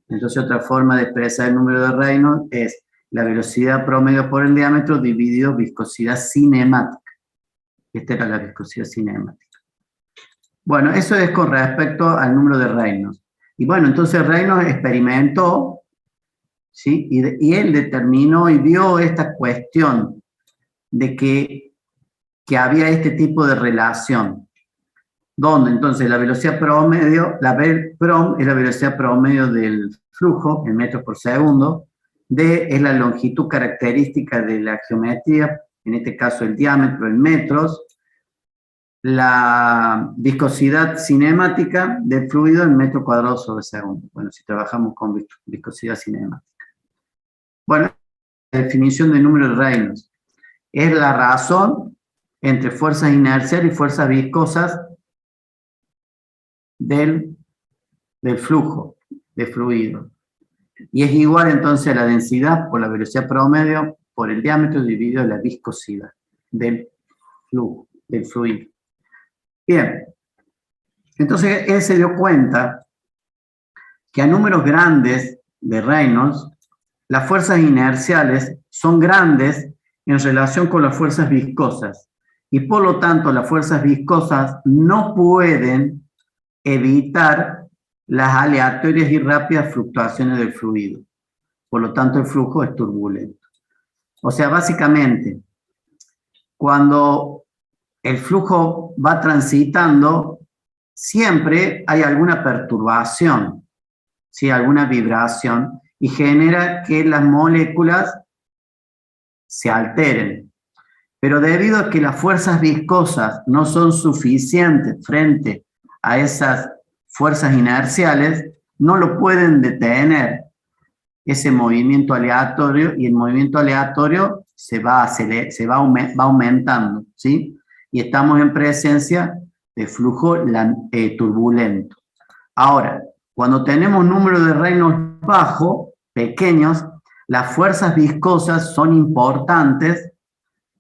Entonces, otra forma de expresar el número de Reynolds es la velocidad promedio por el diámetro dividido viscosidad cinemática. Esta era la viscosidad cinemática. Bueno, eso es con respecto al número de Reynolds. Y bueno, entonces Reynolds experimentó, ¿sí? Y él determinó y vio esta cuestión de que había este tipo de relación, donde entonces la velocidad promedio, la prom es la velocidad promedio del flujo en metros por segundo, D es la longitud característica de la geometría, en este caso el diámetro en metros, la viscosidad cinemática del fluido en metro cuadrado sobre segundo. Bueno, si trabajamos con viscosidad cinemática. Bueno, la definición del número de Reynolds es la razón entre fuerzas inerciales y fuerzas viscosas del flujo de fluido. Y es igual entonces a la densidad por la velocidad promedio por el diámetro dividido la viscosidad del flujo, del fluido. Bien, entonces él se dio cuenta que a números grandes de Reynolds, las fuerzas inerciales son grandes en relación con las fuerzas viscosas y por lo tanto las fuerzas viscosas no pueden evitar las aleatorias y rápidas fluctuaciones del fluido. Por lo tanto, el flujo es turbulento. O sea, básicamente, cuando el flujo va transitando, siempre hay alguna perturbación, ¿sí? Alguna vibración, y genera que las moléculas se alteren. Pero debido a que las fuerzas viscosas no son suficientes frente a esas fuerzas inerciales, no lo pueden detener ese movimiento aleatorio, y el movimiento aleatorio va aumentando, ¿sí? Y estamos en presencia de flujo turbulento. Ahora, cuando tenemos números de Reynolds bajo, pequeños, las fuerzas viscosas son importantes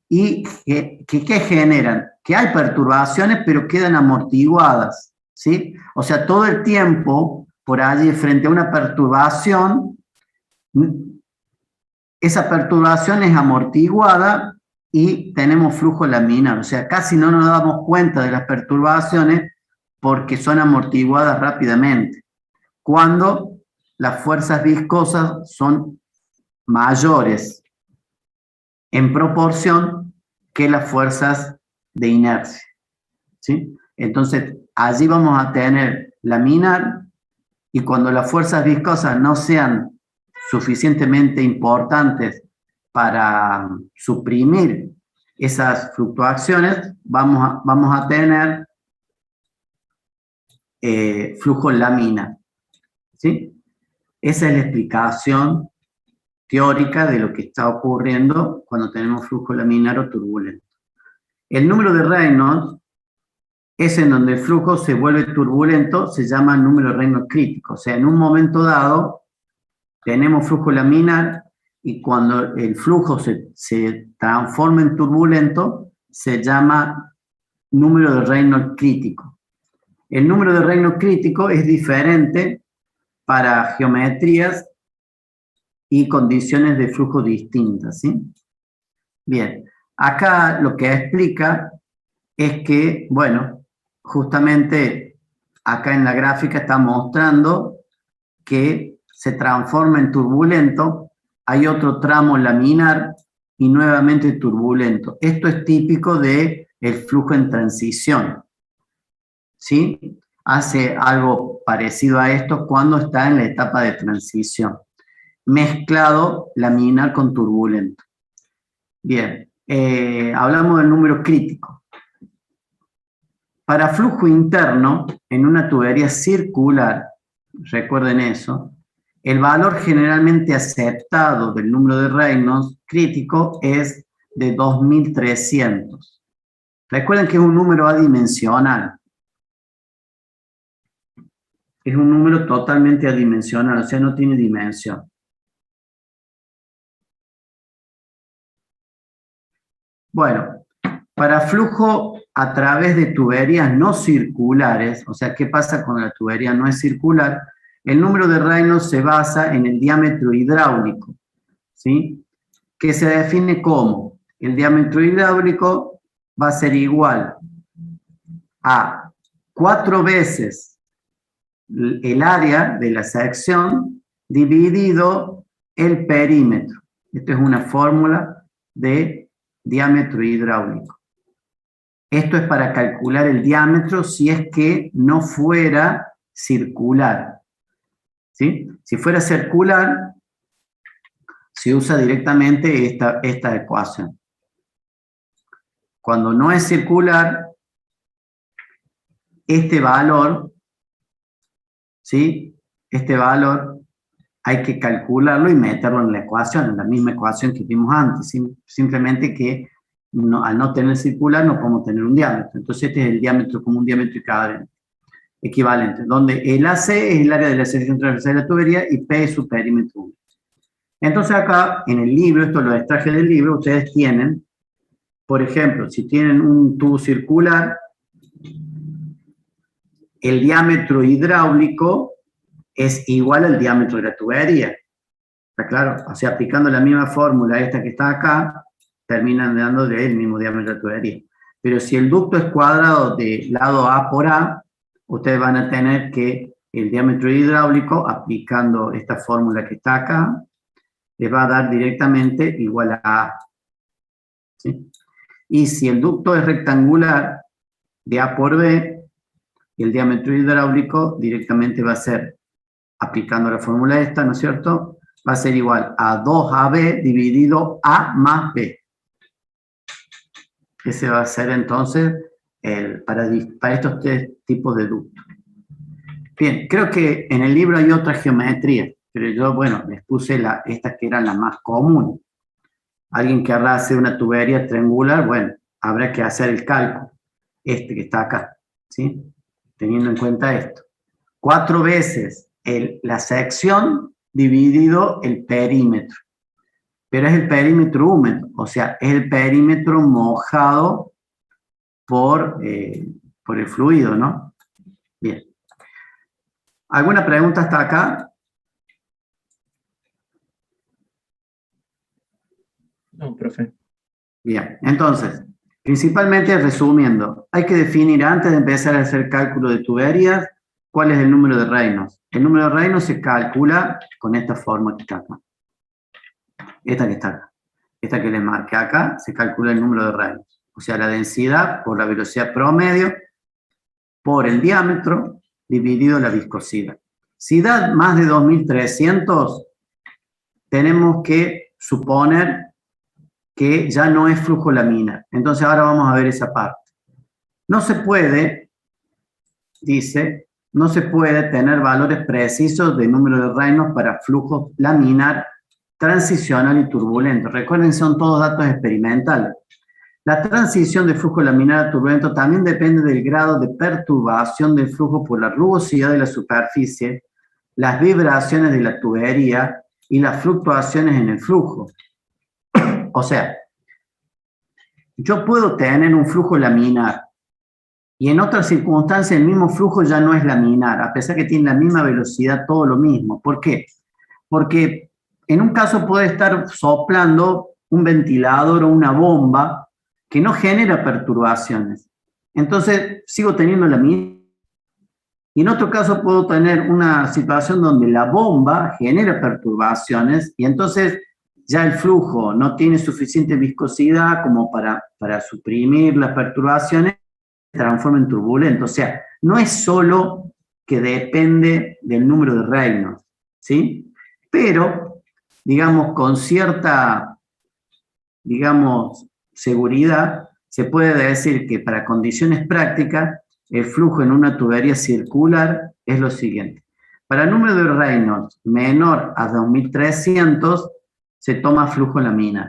y ¿qué generan? Que hay perturbaciones, pero quedan amortiguadas, ¿sí? O sea, todo el tiempo, por allí, frente a una perturbación, esa perturbación es amortiguada y tenemos flujo laminar. O sea, casi no nos damos cuenta de las perturbaciones porque son amortiguadas rápidamente. Cuando las fuerzas viscosas son mayores en proporción que las fuerzas de inercia, ¿sí? Entonces, allí vamos a tener laminar, y cuando las fuerzas viscosas no sean suficientemente importantes para suprimir esas fluctuaciones, vamos a tener flujo laminar, ¿sí? Esa es la explicación teórica de lo que está ocurriendo cuando tenemos flujo laminar o turbulento. El número de Reynolds es en donde el flujo se vuelve turbulento, se llama número de Reynolds crítico. O sea, en un momento dado tenemos flujo laminar y cuando el flujo se transforma en turbulento, se llama número de Reynolds crítico. El número de Reynolds crítico es diferente para geometrías y condiciones de flujo distintas, ¿sí? Bien, acá lo que explica es que, bueno, justamente acá en la gráfica está mostrando que se transforma en turbulento, hay otro tramo laminar y nuevamente turbulento. Esto es típico del flujo en transición, ¿sí? Hace algo parecido a esto cuando está en la etapa de transición, mezclado laminar con turbulento. Bien, hablamos del número crítico. Para flujo interno, en una tubería circular, recuerden eso, el valor generalmente aceptado del número de Reynolds crítico es de 2300. Recuerden que es un número adimensional. Es un número totalmente adimensional, o sea, no tiene dimensión. Bueno, para flujo a través de tuberías no circulares, o sea, ¿qué pasa cuando la tubería no es circular? El número de Reynolds se basa en el diámetro hidráulico, ¿sí? Que se define como el diámetro hidráulico va a ser igual a 4 veces el área de la sección dividido el perímetro. Esta es una fórmula de diámetro hidráulico. Esto es para calcular el diámetro si es que no fuera circular, ¿sí? Si fuera circular, se usa directamente esta ecuación. Cuando no es circular, este valor, ¿sí? Este valor hay que calcularlo y meterlo en la ecuación, en la misma ecuación que vimos antes, simplemente que al no tener circular no podemos tener un diámetro. Entonces este es el diámetro como un diámetro equivalente, donde el AC es el área de la sección transversal de la tubería y P es su perímetro. Entonces acá en el libro, esto lo extraje del libro, ustedes tienen, por ejemplo, si tienen un tubo circular, el diámetro hidráulico es igual al diámetro de la tubería. ¿Está claro? O sea, aplicando la misma fórmula esta que está acá, terminan dando el mismo diámetro de la tubería. Pero si el ducto es cuadrado de lado A por A, ustedes van a tener que el diámetro hidráulico, aplicando esta fórmula que está acá, les va a dar directamente igual a A. ¿Sí? Y si el ducto es rectangular de A por B, el diámetro hidráulico directamente va a ser, aplicando la fórmula esta, ¿no es cierto?, va a ser igual a 2AB dividido A más B. Ese va a ser entonces para estos tres tipos de ductos. Bien, creo que en el libro hay otra geometría, pero yo, bueno, les puse estas que eran las más comunes. Alguien que querrá hacer una tubería triangular, bueno, habrá que hacer el cálculo, que está acá, ¿sí? Teniendo en cuenta esto. 4 veces la sección dividido el perímetro. Pero es el perímetro húmedo, o sea, es el perímetro mojado por el fluido, ¿no? Bien. ¿Alguna pregunta hasta acá? No, profe. Bien, entonces, principalmente resumiendo, hay que definir antes de empezar a hacer cálculo de tuberías, cuál es el número de Reynolds. El número de Reynolds se calcula con esta forma que está acá. Esta que está acá. Esta que les marqué acá, se calcula el número de Reynolds. O sea, la densidad por la velocidad promedio por el diámetro dividido la viscosidad. Si da más de 2300, tenemos que suponer que ya no es flujo laminar. Entonces ahora vamos a ver esa parte. No se puede, dice, no se puede tener valores precisos de número de Reynolds para flujo laminar, transicional y turbulento. Recuerden, son todos datos experimentales. La transición de flujo laminar a turbulento también depende del grado de perturbación del flujo por la rugosidad de la superficie, las vibraciones de la tubería y las fluctuaciones en el flujo. O sea, yo puedo tener un flujo laminar y en otras circunstancias el mismo flujo ya no es laminar, a pesar que tiene la misma velocidad, todo lo mismo. ¿Por qué? Porque en un caso puede estar soplando un ventilador o una bomba que no genera perturbaciones. Entonces, sigo teniendo la misma. Y en otro caso puedo tener una situación donde la bomba genera perturbaciones y entonces ya el flujo no tiene suficiente viscosidad como para suprimir las perturbaciones, se transforma en turbulento. O sea, no es solo que depende del número de Reynolds, ¿sí? Pero, digamos, con cierta, digamos, seguridad, se puede decir que para condiciones prácticas, el flujo en una tubería circular es lo siguiente. Para el número de Reynolds menor a 2300, se toma flujo laminar.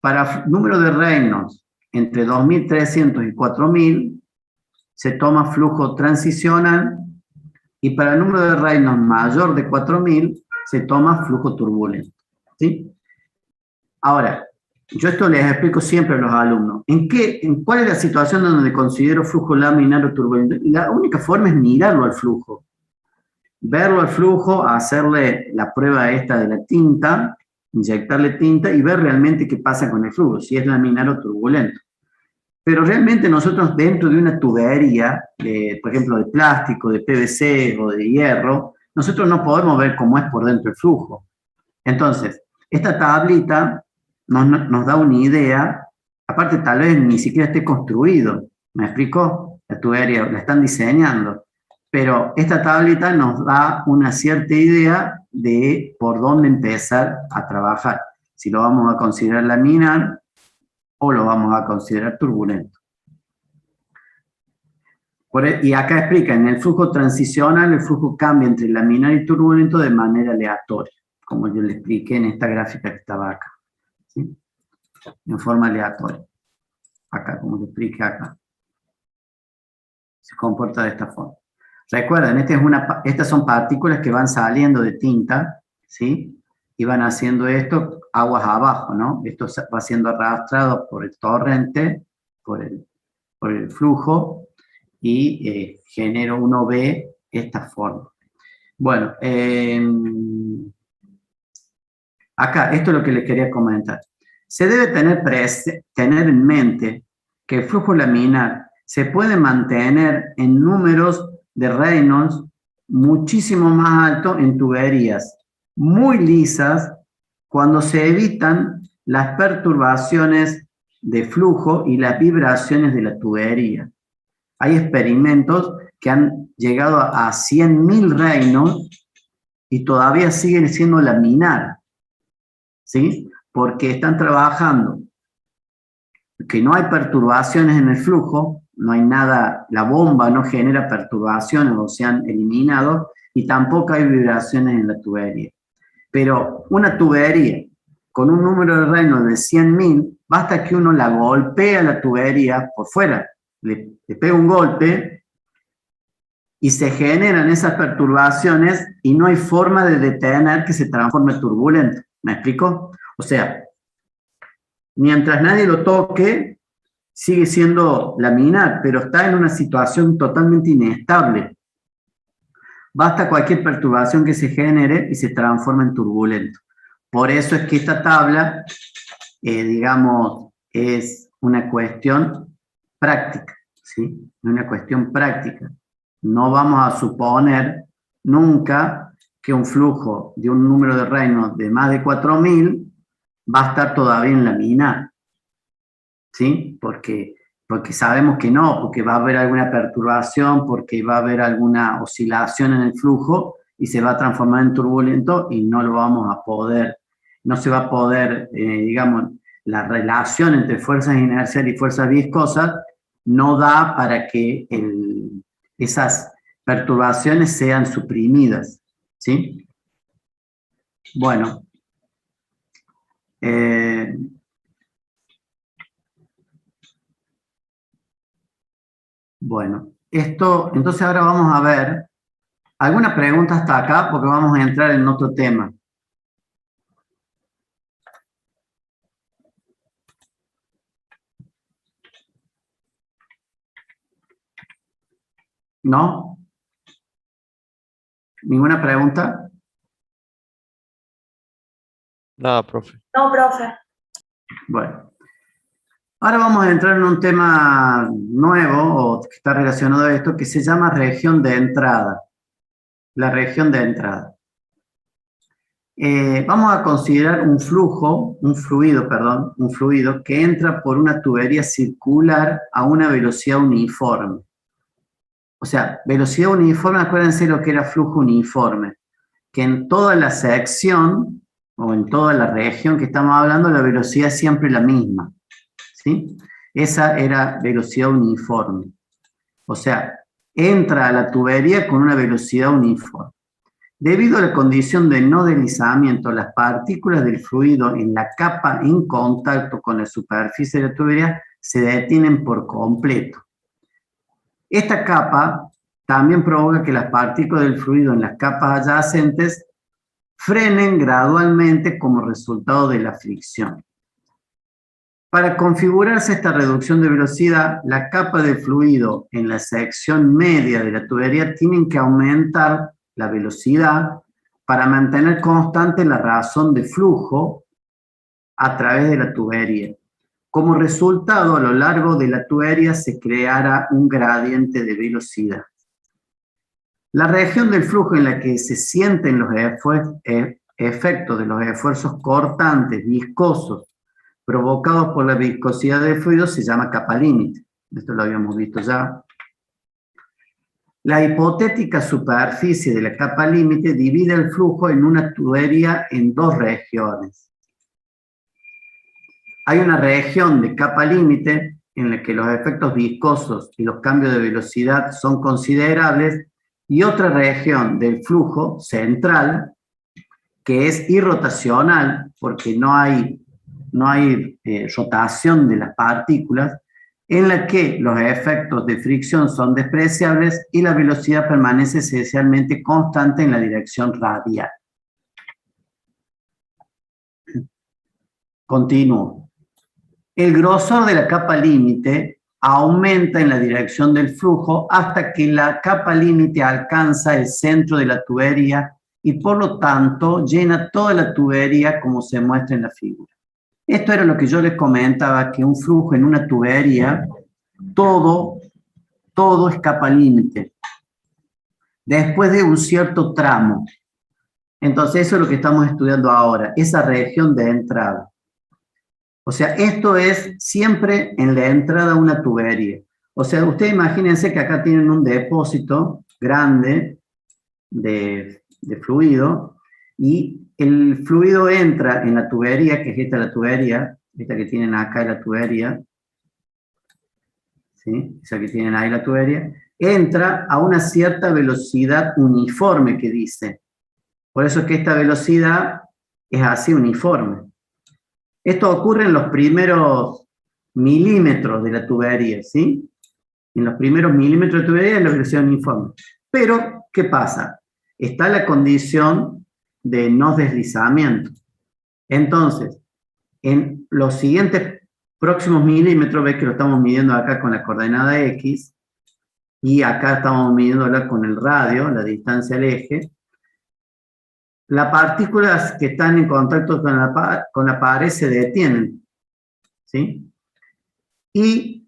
Para número de Reynolds entre 2300 y 4000, se toma flujo transicional. Y para el número de Reynolds mayor de 4000, se toma flujo turbulento. ¿Sí? Ahora, yo esto les explico siempre a los alumnos. ¿Cuál es la situación donde considero flujo laminar o turbulento? La única forma es mirarlo al flujo. Verlo al flujo, hacerle la prueba esta de la tinta, inyectarle tinta y ver realmente qué pasa con el flujo, si es laminar o turbulento. Pero realmente nosotros dentro de una tubería, por ejemplo de plástico, de PVC o de hierro, nosotros no podemos ver cómo es por dentro el flujo. Entonces, esta tablita nos da una idea, aparte tal vez ni siquiera esté construido, ¿me explico? La tubería la están diseñando, pero esta tablita nos da una cierta idea de por dónde empezar a trabajar, si lo vamos a considerar laminar o lo vamos a considerar turbulento. Y acá explica, en el flujo transicional el flujo cambia entre laminar y turbulento de manera aleatoria, como yo le expliqué en esta gráfica que estaba acá, ¿sí? En forma aleatoria. Acá, como le expliqué acá. Se comporta de esta forma. Recuerden, estas son partículas que van saliendo de tinta, ¿sí? Y van haciendo esto aguas abajo, ¿no? Esto va siendo arrastrado por el torrente, por el flujo, y uno ve esta forma. Bueno, acá, esto es lo que les quería comentar. Se debe tener en mente que el flujo laminar se puede mantener en números de Reynolds muchísimo más altos en tuberías muy lisas cuando se evitan las perturbaciones de flujo y las vibraciones de la tubería. Hay experimentos que han llegado a 100.000 Reynolds y todavía siguen siendo laminar, ¿sí? Porque están trabajando, que no hay perturbaciones en el flujo, no hay nada, la bomba no genera perturbaciones o se han eliminado, y tampoco hay vibraciones en la tubería. Pero una tubería con un número de Reynolds de 100.000, basta que uno la golpee a la tubería por fuera, le pega un golpe y se generan esas perturbaciones y no hay forma de detener que se transforme en turbulento. ¿Me explico? O sea, mientras nadie lo toque, sigue siendo laminar, pero está en una situación totalmente inestable. Basta cualquier perturbación que se genere y se transforma en turbulento. Por eso es que esta tabla, digamos, es una cuestión práctica, ¿sí? Una cuestión práctica. No vamos a suponer nunca que un flujo de un número de Reynolds de más de 4.000 va a estar todavía en laminar, ¿sí? Porque sabemos que no, porque va a haber alguna perturbación, porque va a haber alguna oscilación en el flujo y se va a transformar en turbulento y no lo vamos a poder, no se va a poder, digamos, la relación entre fuerzas inerciales y fuerzas viscosas no da para que esas perturbaciones sean suprimidas, ¿sí? Bueno. Bueno, entonces ahora vamos a ver alguna pregunta hasta acá porque vamos a entrar en otro tema. ¿No? ¿Ninguna pregunta? Nada, profe. No, profe. Bueno. Ahora vamos a entrar en un tema nuevo o que está relacionado a esto que se llama región de entrada. La región de entrada. Vamos a considerar un fluido que entra por una tubería circular a una velocidad uniforme. O sea, velocidad uniforme, acuérdense lo que era flujo uniforme, que en toda la sección o en toda la región que estamos hablando, la velocidad es siempre la misma, ¿sí? Esa era velocidad uniforme. O sea, entra a la tubería con una velocidad uniforme. Debido a la condición de no deslizamiento, las partículas del fluido en la capa en contacto con la superficie de la tubería se detienen por completo. Esta capa también provoca que las partículas del fluido en las capas adyacentes frenen gradualmente como resultado de la fricción. Para configurarse esta reducción de velocidad, la capa de fluido en la sección media de la tubería tienen que aumentar la velocidad para mantener constante la razón de flujo a través de la tubería. Como resultado, a lo largo de la tubería se creará un gradiente de velocidad. La región del flujo en la que se sienten los efectos de los esfuerzos cortantes, viscosos, provocados por la viscosidad del fluido se llama capa límite. Esto lo habíamos visto ya. La hipotética superficie de la capa límite divide el flujo en una tubería en dos regiones. Hay una región de capa límite en la que los efectos viscosos y los cambios de velocidad son considerables y otra región del flujo central que es irrotacional porque no hay rotación de las partículas, en la que los efectos de fricción son despreciables y la velocidad permanece esencialmente constante en la dirección radial. Continúo. El grosor de la capa límite aumenta en la dirección del flujo hasta que la capa límite alcanza el centro de la tubería y por lo tanto llena toda la tubería como se muestra en la figura. Esto era lo que yo les comentaba, que un flujo en una tubería, todo es capa límite. Después de un cierto tramo. Entonces eso es lo que estamos estudiando ahora, esa región de entrada. O sea, esto es siempre en la entrada a una tubería. O sea, ustedes imagínense que acá tienen un depósito grande de fluido y el fluido entra en la tubería, que es esta la tubería, esta que tienen acá es la tubería, ¿sí? Esa que tienen ahí la tubería, entra a una cierta velocidad uniforme que dice. Por eso es que esta velocidad es así uniforme. Esto ocurre en los primeros milímetros de la tubería, ¿sí? En los primeros milímetros de tubería es la velocidad uniforme. Pero, ¿qué pasa? Está la condición de no deslizamiento. Entonces, en los siguientes próximos milímetros, ves que lo estamos midiendo acá con la coordenada X, y acá estamos midiéndola con el radio, la distancia al eje. Las partículas que están en contacto con la pared se detienen, ¿sí? Y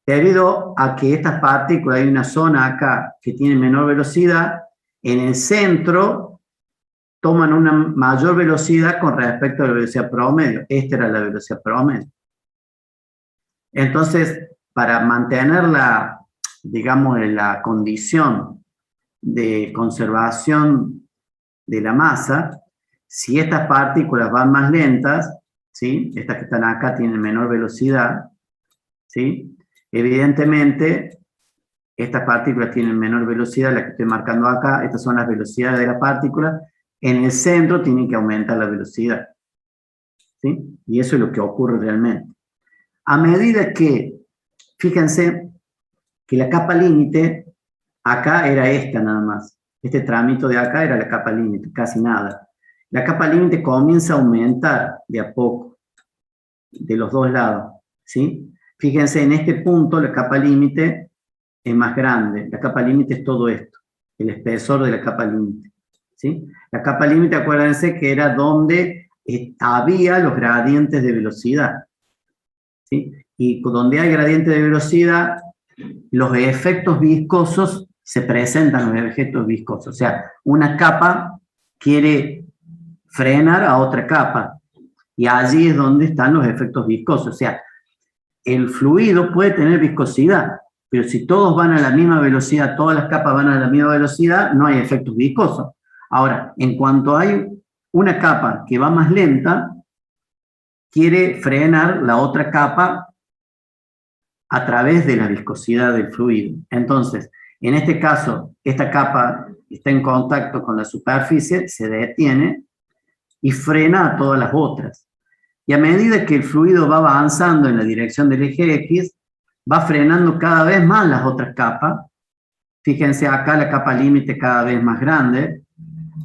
debido a que estas partículas, hay una zona acá que tiene menor velocidad, en el centro toman una mayor velocidad con respecto a la velocidad promedio. Esta era la velocidad promedio. Entonces, para mantener la, digamos, la condición de conservación de la masa, si estas partículas van más lentas, ¿sí? Estas que están acá tienen menor velocidad, ¿sí? Evidentemente, estas partículas tienen menor velocidad, la que estoy marcando acá, estas son las velocidades de las partículas, en el centro tienen que aumentar la velocidad, ¿sí? Y eso es lo que ocurre realmente. A medida que, fíjense, que la capa límite, acá era esta nada más. Este trámite de acá era la capa límite, casi nada. La capa límite comienza a aumentar de a poco, de los dos lados, ¿sí? Fíjense, en este punto la capa límite es más grande. La capa límite es todo esto, el espesor de la capa límite, ¿sí? La capa límite, acuérdense que era donde había los gradientes de velocidad, ¿sí? Y donde hay gradiente de velocidad, los efectos viscosos se presentan, los efectos viscosos. O sea, una capa quiere frenar a otra capa. Y allí es donde están los efectos viscosos. O sea, el fluido puede tener viscosidad, pero si todos van a la misma velocidad, todas las capas van a la misma velocidad, no hay efectos viscosos. Ahora, en cuanto hay una capa que va más lenta, quiere frenar la otra capa a través de la viscosidad del fluido. Entonces, en este caso, esta capa está en contacto con la superficie, se detiene y frena a todas las otras. Y a medida que el fluido va avanzando en la dirección del eje X, va frenando cada vez más las otras capas. Fíjense acá la capa límite cada vez más grande,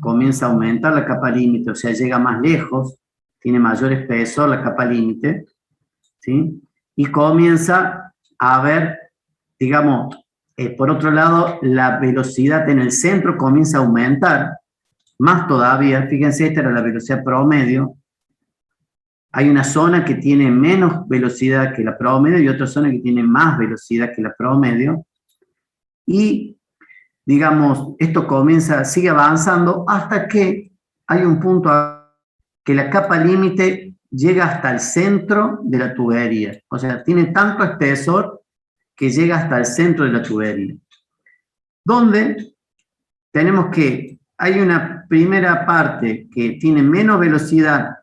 comienza a aumentar la capa límite, o sea, llega más lejos, tiene mayor espesor la capa límite, ¿sí? Y comienza a haber, digamos, por otro lado, la velocidad en el centro comienza a aumentar, más todavía, fíjense, esta era la velocidad promedio. Hay una zona que tiene menos velocidad que la promedio y otra zona que tiene más velocidad que la promedio. Y, digamos, esto sigue avanzando hasta que hay un punto que la capa límite llega hasta el centro de la tubería. O sea, tiene tanto espesor que llega hasta el centro de la tubería. Donde tenemos que, hay una primera parte que tiene menos velocidad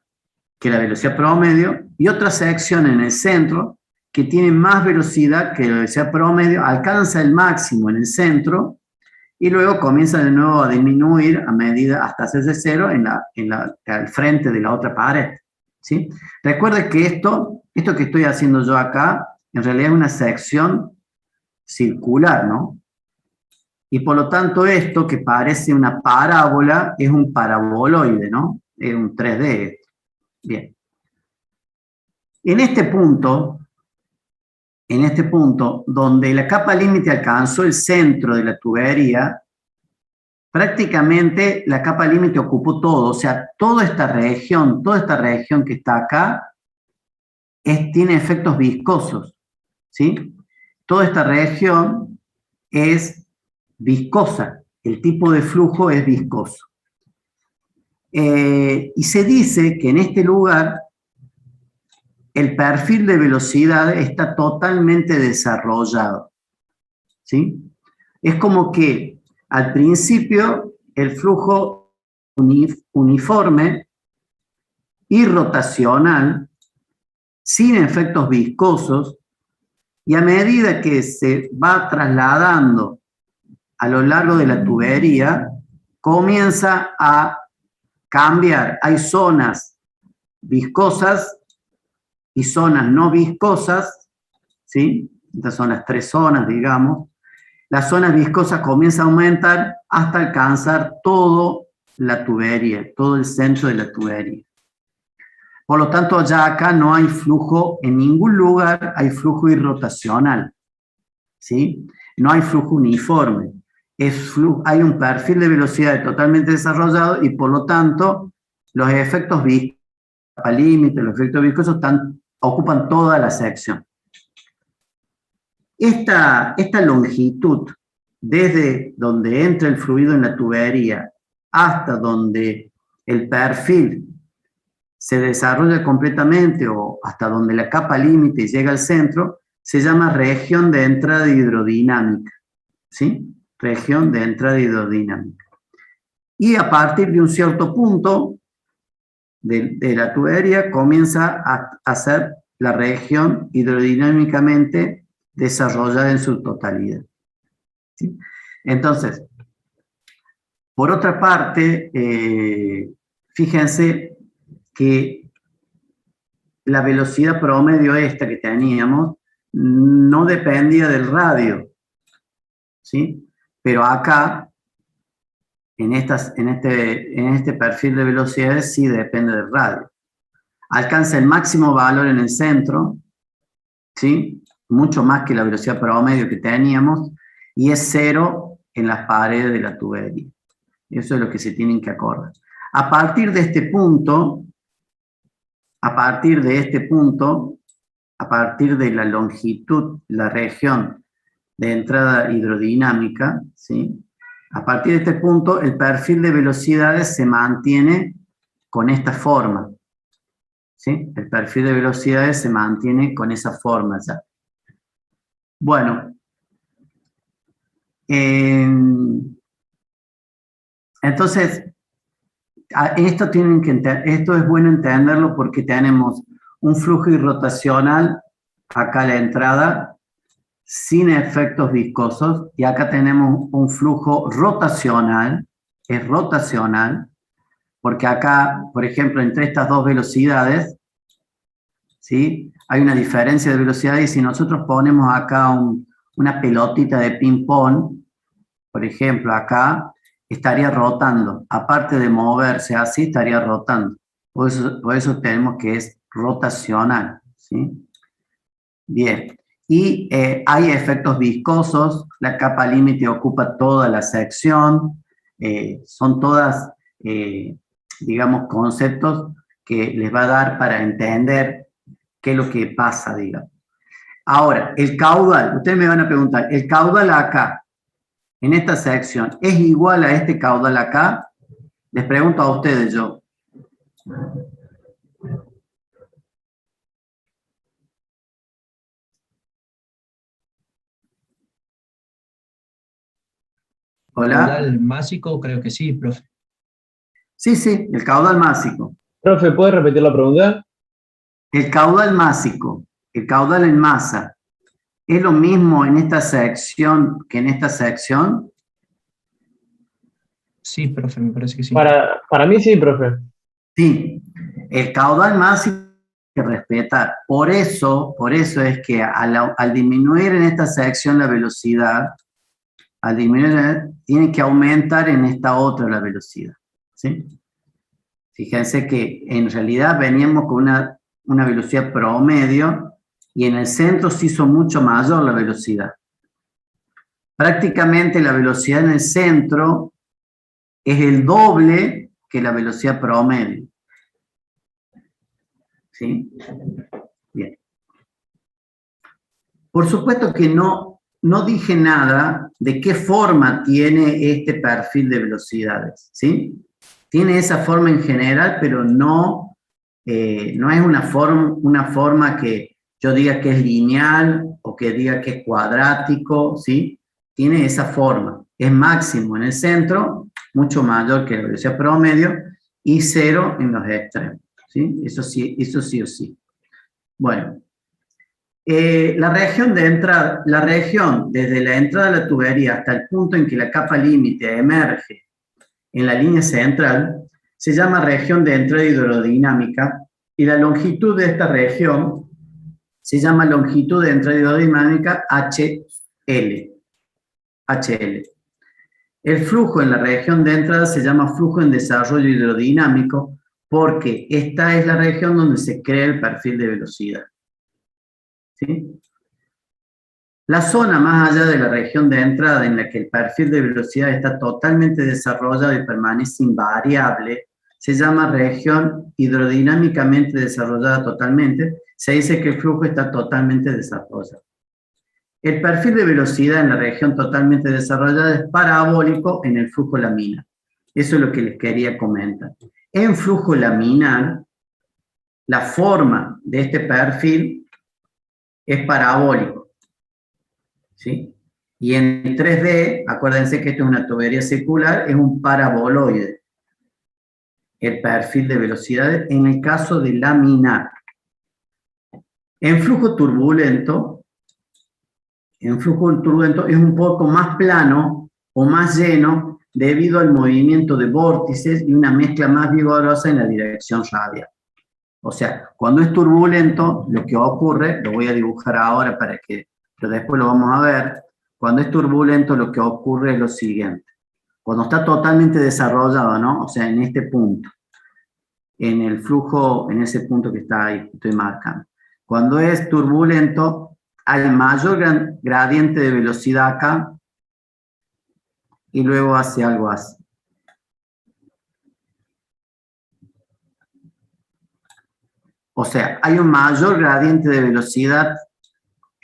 que la velocidad promedio y otra sección en el centro que tiene más velocidad que la velocidad promedio, alcanza el máximo en el centro y luego comienza de nuevo a disminuir a medida hasta hacerse cero al frente de la otra pared, ¿sí? Recuerde que esto que estoy haciendo yo acá en realidad es una sección circular, ¿no? Y por lo tanto esto que parece una parábola es un paraboloide, ¿no? Es un 3D. Bien. En este punto donde la capa límite alcanzó el centro de la tubería, prácticamente la capa límite ocupó todo, o sea, toda esta región que está acá, tiene efectos viscosos, ¿sí? Toda esta región es viscosa, el tipo de flujo es viscoso. Y se dice que en este lugar el perfil de velocidad está totalmente desarrollado, ¿sí? Es como que al principio el flujo uniforme y rotacional, sin efectos viscosos, y a medida que se va trasladando a lo largo de la tubería, comienza a cambiar. Hay zonas viscosas y zonas no viscosas, ¿sí? Estas son las tres zonas, digamos. Las zonas viscosas comienzan a aumentar hasta alcanzar toda la tubería, todo el centro de la tubería. Por lo tanto, ya acá no hay flujo, en ningún lugar hay flujo irrotacional, ¿sí? No hay flujo uniforme. Hay un perfil de velocidad totalmente desarrollado y por lo tanto los efectos viscosos, límite, los efectos viscosos ocupan toda la sección. Esta longitud, desde donde entra el fluido en la tubería hasta donde el perfil se desarrolla completamente o hasta donde la capa límite llega al centro, se llama región de entrada hidrodinámica, ¿sí? Región de entrada hidrodinámica. Y a partir de un cierto punto de la tubería comienza a ser la región hidrodinámicamente desarrollada en su totalidad, ¿sí? Entonces, por otra parte, fíjense que la velocidad promedio esta que teníamos no dependía del radio, ¿sí? Pero acá, en este perfil de velocidades, sí depende del radio. Alcanza el máximo valor en el centro, ¿sí? Mucho más que la velocidad promedio que teníamos, y es cero en las paredes de la tubería. Eso es lo que se tienen que acordar. A partir de este punto, a partir de la longitud, la región de entrada hidrodinámica, ¿sí? A partir de este punto, el perfil de velocidades se mantiene con esta forma, ¿sí? El perfil de velocidades se mantiene con esa forma ya. Bueno, entonces, esto es bueno entenderlo porque tenemos un flujo irrotacional acá a la entrada sin efectos viscosos y acá tenemos un flujo rotacional, es rotacional, porque acá, por ejemplo, entre estas dos velocidades, ¿sí? Hay una diferencia de velocidad y si nosotros ponemos acá una pelotita de ping-pong, por ejemplo, acá, estaría rotando. Aparte de moverse así, estaría rotando. Por eso tenemos que es rotacional, ¿sí? Bien. Y hay efectos viscosos, la capa límite ocupa toda la sección, son todas, digamos, conceptos que les va a dar para entender qué es lo que pasa, digamos. Ahora, el caudal, ustedes me van a preguntar, el caudal acá, en esta sección, ¿es igual a este caudal acá? Les pregunto a ustedes yo. Hola. Caudal másico, creo que sí, profe. Sí, sí, el caudal másico. Profe, ¿puede repetir la pregunta? El caudal másico, el caudal en masa, ¿es lo mismo en esta sección que en esta sección? Sí, profe, me parece que sí. Para mí sí, profe. Sí, el caudal másico hay que respetar. Por eso es que al disminuir en esta sección la velocidad, al disminuir, tiene que aumentar en esta otra la velocidad. ¿Sí? Fíjense que en realidad veníamos con una velocidad promedio y en el centro se hizo mucho mayor la velocidad. Prácticamente la velocidad en el centro es el doble que la velocidad promedio. ¿Sí? Bien. Por supuesto que no dije nada de qué forma tiene este perfil de velocidades. ¿Sí? Tiene esa forma en general, pero no es una forma que yo diga que es lineal o que diga que es cuadrático, ¿sí? Tiene esa forma. Es máximo en el centro, mucho mayor que la velocidad promedio, y cero en los extremos, ¿sí? Eso sí o sí. Bueno, la región desde la entrada de la tubería hasta el punto en que la capa límite emerge en la línea central, se llama región de entrada hidrodinámica, y la longitud de esta región se llama longitud de entrada hidrodinámica HL. El flujo en la región de entrada se llama flujo en desarrollo hidrodinámico porque esta es la región donde se crea el perfil de velocidad. ¿Sí? La zona más allá de la región de entrada en la que el perfil de velocidad está totalmente desarrollado y permanece invariable, se llama región hidrodinámicamente desarrollada totalmente. Se dice que el flujo está totalmente desarrollado. El perfil de velocidad en la región totalmente desarrollada es parabólico en el flujo laminar. Eso es lo que les quería comentar. En flujo laminar, la forma de este perfil es parabólico. ¿Sí? Y en 3D, acuérdense que esto es una tubería circular, es un paraboloide. El perfil de velocidad en el caso de laminar. En flujo turbulento es un poco más plano o más lleno debido al movimiento de vórtices y una mezcla más vigorosa en la dirección radial. O sea, cuando es turbulento, lo que ocurre, lo voy a dibujar ahora pero después lo vamos a ver. Cuando es turbulento, lo que ocurre es lo siguiente. Cuando está totalmente desarrollado, ¿no? O sea, en este punto, en el flujo, en ese punto que está ahí, que estoy marcando. Cuando es turbulento, hay mayor gradiente de velocidad acá y luego hace algo así. O sea, hay un mayor gradiente de velocidad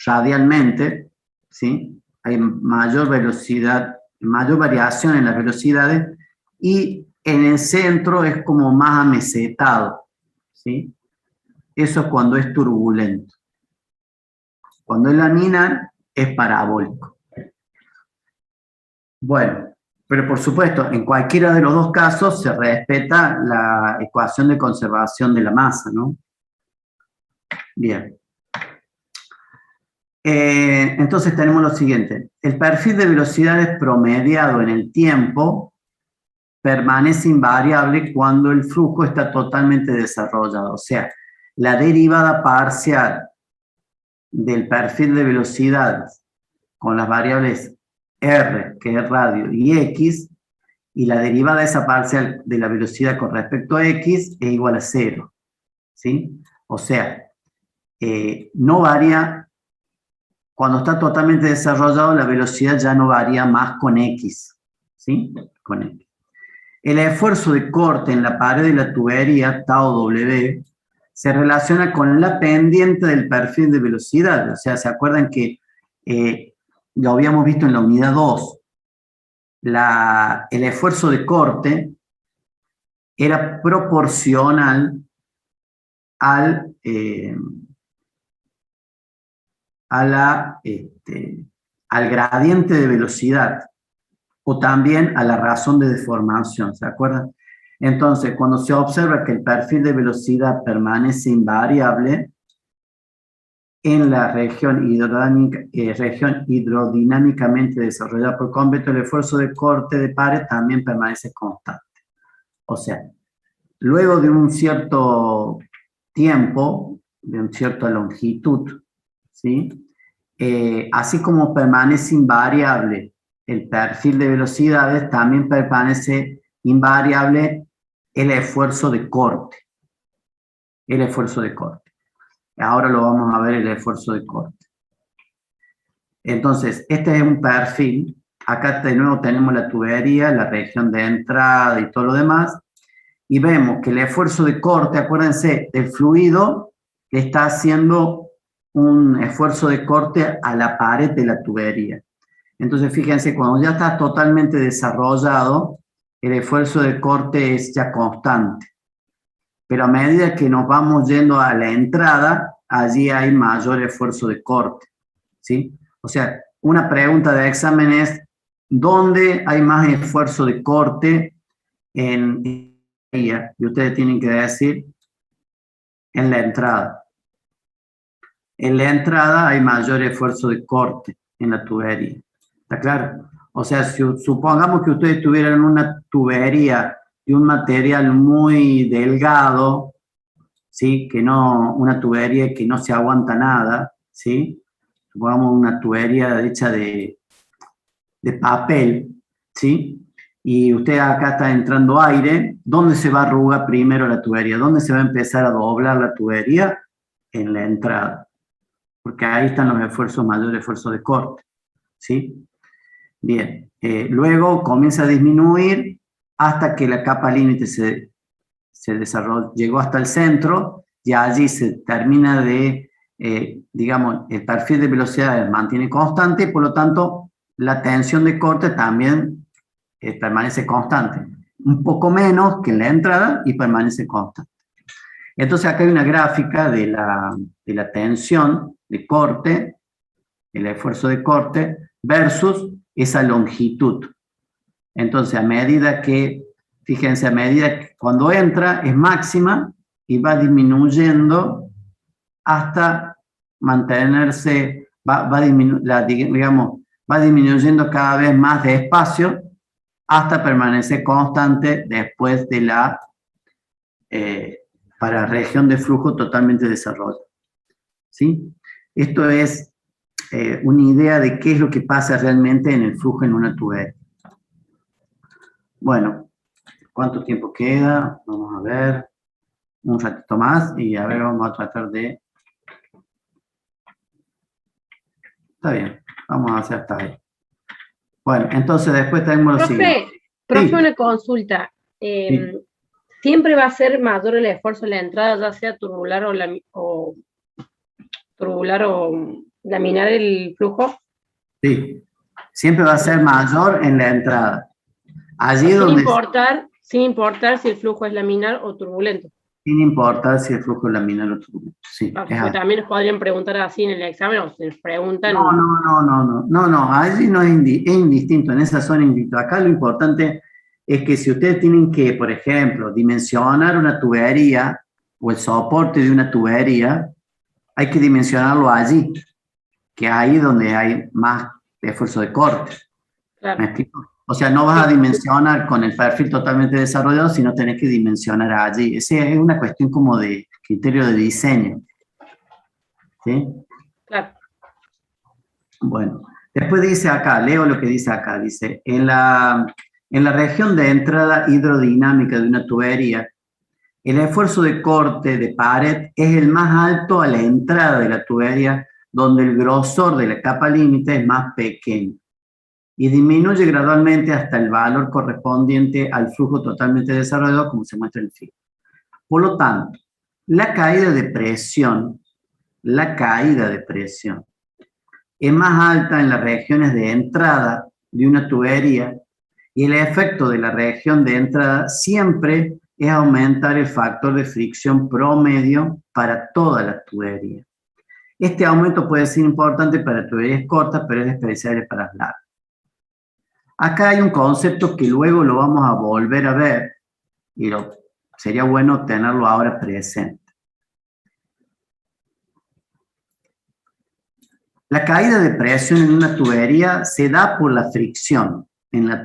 radialmente, ¿sí? Hay mayor velocidad, mayor variación en las velocidades y en el centro es como más amesetado, ¿sí? Eso es cuando es turbulento. Cuando es laminar, es parabólico. Bueno, pero por supuesto, en cualquiera de los dos casos se respeta la ecuación de conservación de la masa, ¿no? Bien. Entonces tenemos lo siguiente. El perfil de velocidades promediado en el tiempo permanece invariable cuando el flujo está totalmente desarrollado. O sea, la derivada parcial del perfil de velocidades con las variables R, que es radio, y X, y la derivada de esa parcial de la velocidad con respecto a X es igual a 0. ¿Sí? O sea, no varía cuando está totalmente desarrollado, la velocidad ya no varía más con X, ¿sí? Con X. El esfuerzo de corte en la pared de la tubería, tau W, se relaciona con la pendiente del perfil de velocidad. O sea, ¿se acuerdan que lo habíamos visto en la unidad 2? El esfuerzo de corte era proporcional al gradiente de velocidad o también a la razón de deformación, ¿se acuerdan? Entonces, cuando se observa que el perfil de velocidad permanece invariable en la región hidrodinámicamente desarrollada por completo, el esfuerzo de corte de pared también permanece constante. O sea, luego de un cierto tiempo, de una cierta longitud, ¿sí? Así como permanece invariable el perfil de velocidades, también permanece invariable el esfuerzo de corte. El esfuerzo de corte. Ahora lo vamos a ver, el esfuerzo de corte. Entonces, este es un perfil. Acá de nuevo tenemos la tubería, la región de entrada y todo lo demás. Y vemos que el esfuerzo de corte, acuérdense, el fluido está haciendo un esfuerzo de corte a la pared de la tubería. Entonces, fíjense, cuando ya está totalmente desarrollado, el esfuerzo de corte es ya constante. Pero a medida que nos vamos yendo a la entrada, allí hay mayor esfuerzo de corte, ¿sí? O sea, una pregunta de examen es, ¿dónde hay más esfuerzo de corte en ella? Y ustedes tienen que decir, en la entrada. En la entrada hay mayor esfuerzo de corte en la tubería. ¿Está claro? O sea, si supongamos que ustedes tuvieran una tubería de un material muy delgado, ¿sí? Que no, una tubería que no se aguanta nada, ¿sí? Supongamos una tubería hecha de papel, ¿sí? Y usted acá está entrando aire, ¿dónde se va a arrugar primero la tubería? ¿Dónde se va a empezar a doblar la tubería? En la entrada. Porque ahí están los esfuerzos, mayores esfuerzos de corte, ¿sí? Bien, luego comienza a disminuir hasta que la capa límite se desarrolló, llegó hasta el centro y allí se termina de, digamos, el perfil de velocidad se mantiene constante y por lo tanto la tensión de corte también permanece constante. Un poco menos que en la entrada y permanece constante. Entonces acá hay una gráfica de la tensión de corte, el esfuerzo de corte, versus esa longitud. Entonces, a medida que, fíjense, a medida que cuando entra es máxima y va disminuyendo hasta mantenerse, va disminuyendo cada vez más despacio hasta permanecer constante después de la para región de flujo totalmente desarrollada. ¿Sí? Esto es una idea de qué es lo que pasa realmente en el flujo en una tubería. Bueno, ¿cuánto tiempo queda? Vamos a ver. Un ratito más y a ver, vamos a tratar de... Está bien, vamos a hacer hasta ahí. Bueno, entonces después tenemos lo siguiente. Profe, Sí. una consulta. Sí. ¿Siempre va a ser mayor el esfuerzo en la entrada, ya sea turbular o laminar el flujo? Sí, siempre va a ser mayor en la entrada. Allí donde... Sin importar si el flujo es laminar o turbulento. Sin importar si el flujo es laminar o turbulento. Sí, Porque también nos podrían preguntar así en el examen, o se nos preguntan... No, allí no es indistinto, en esa zona indistinto. Acá lo importante es que si ustedes tienen que, por ejemplo, dimensionar una tubería o el soporte de una tubería, hay que dimensionarlo allí, que ahí donde hay más esfuerzo de corte. Claro. ¿Me explico? O sea, no vas a dimensionar con el perfil totalmente desarrollado, sino tenés que dimensionar allí. Esa es una cuestión como de criterio de diseño. ¿Sí? Claro. Bueno, después dice acá, leo lo que dice acá, dice, en la región de entrada hidrodinámica de una tubería, el esfuerzo de corte de pared es el más alto a la entrada de la tubería, donde el grosor de la capa límite es más pequeño y disminuye gradualmente hasta el valor correspondiente al flujo totalmente desarrollado, como se muestra en el figura. Por lo tanto, la caída de presión es más alta en las regiones de entrada de una tubería y el efecto de la región de entrada siempre es aumentar el factor de fricción promedio para toda la tubería. Este aumento puede ser importante para tuberías cortas, pero es despreciable para las largas. Acá hay un concepto que luego lo vamos a volver a ver y sería bueno tenerlo ahora presente. La caída de presión en una tubería se da por la fricción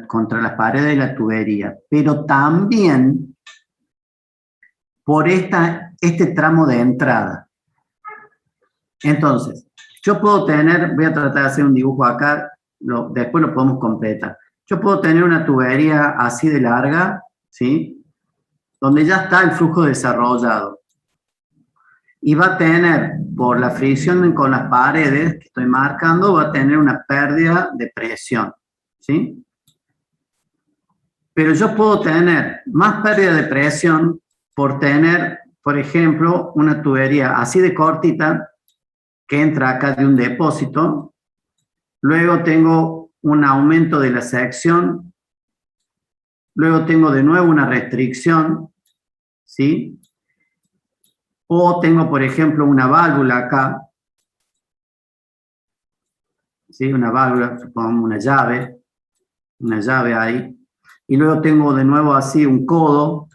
contra las paredes de la tubería, pero también por este tramo de entrada. Entonces, yo puedo tener, voy a tratar de hacer un dibujo acá, después lo podemos completar. Yo puedo tener una tubería así de larga, ¿sí? Donde ya está el flujo desarrollado. Y va a tener, por la fricción con las paredes que estoy marcando, va a tener una pérdida de presión, ¿sí? Pero yo puedo tener más pérdida de presión por tener, por ejemplo, una tubería así de cortita que entra acá de un depósito. Luego tengo un aumento de la sección. Luego tengo de nuevo una restricción, ¿sí? O tengo, por ejemplo, una válvula acá, ¿sí? Una válvula, pongo una llave ahí. Y luego tengo de nuevo así un codo.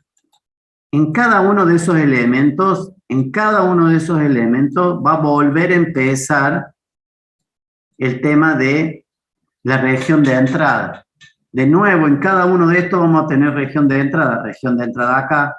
En cada uno de esos elementos, va a volver a empezar el tema de la región de entrada. De nuevo, en cada uno de estos vamos a tener región de entrada acá.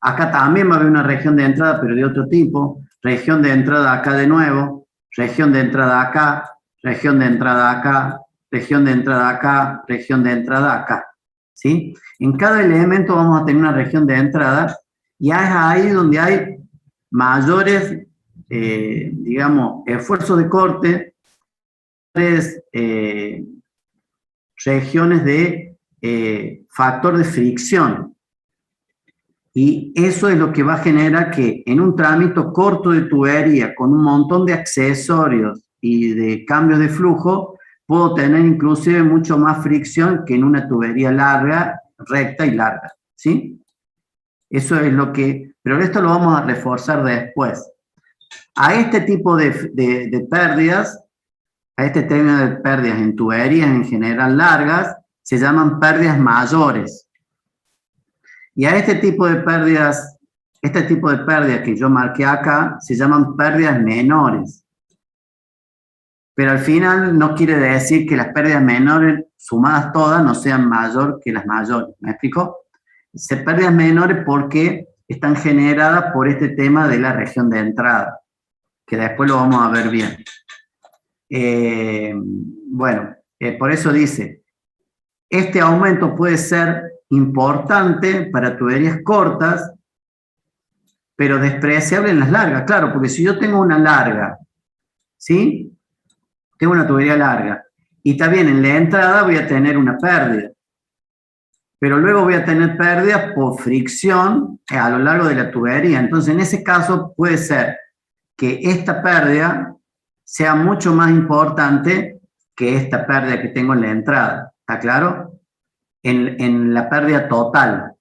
Acá también va a haber una región de entrada, pero de otro tipo. Región de entrada acá de nuevo. Región de entrada acá. Región de entrada acá. Región de entrada acá. Región de entrada acá. ¿Sí? En cada elemento vamos a tener una región de entrada y es ahí donde hay mayores, digamos, esfuerzos de corte, regiones de factor de fricción. Y eso es lo que va a generar que en un trámite corto de tubería, con un montón de accesorios y de cambios de flujo, puedo tener inclusive mucho más fricción que en una tubería larga, recta y larga, ¿sí? Eso es lo que... Pero esto lo vamos a reforzar después. A este tipo de pérdidas, a este término de pérdidas en tuberías en general largas, se llaman pérdidas mayores. Y a este tipo de pérdidas que yo marqué acá, se llaman pérdidas menores. Pero al final no quiere decir que las pérdidas menores, sumadas todas, no sean mayor que las mayores. ¿Me explico? Pérdidas menores porque están generadas por este tema de la región de entrada, que después lo vamos a ver bien. Por eso dice, este aumento puede ser importante para tuberías cortas, pero despreciable en las largas. Claro, porque si yo tengo una larga, ¿sí? Tengo una tubería larga y también en la entrada voy a tener una pérdida, pero luego voy a tener pérdidas por fricción a lo largo de la tubería. Entonces, en ese caso puede ser que esta pérdida sea mucho más importante que esta pérdida que tengo en la entrada. ¿Está claro? En la pérdida total.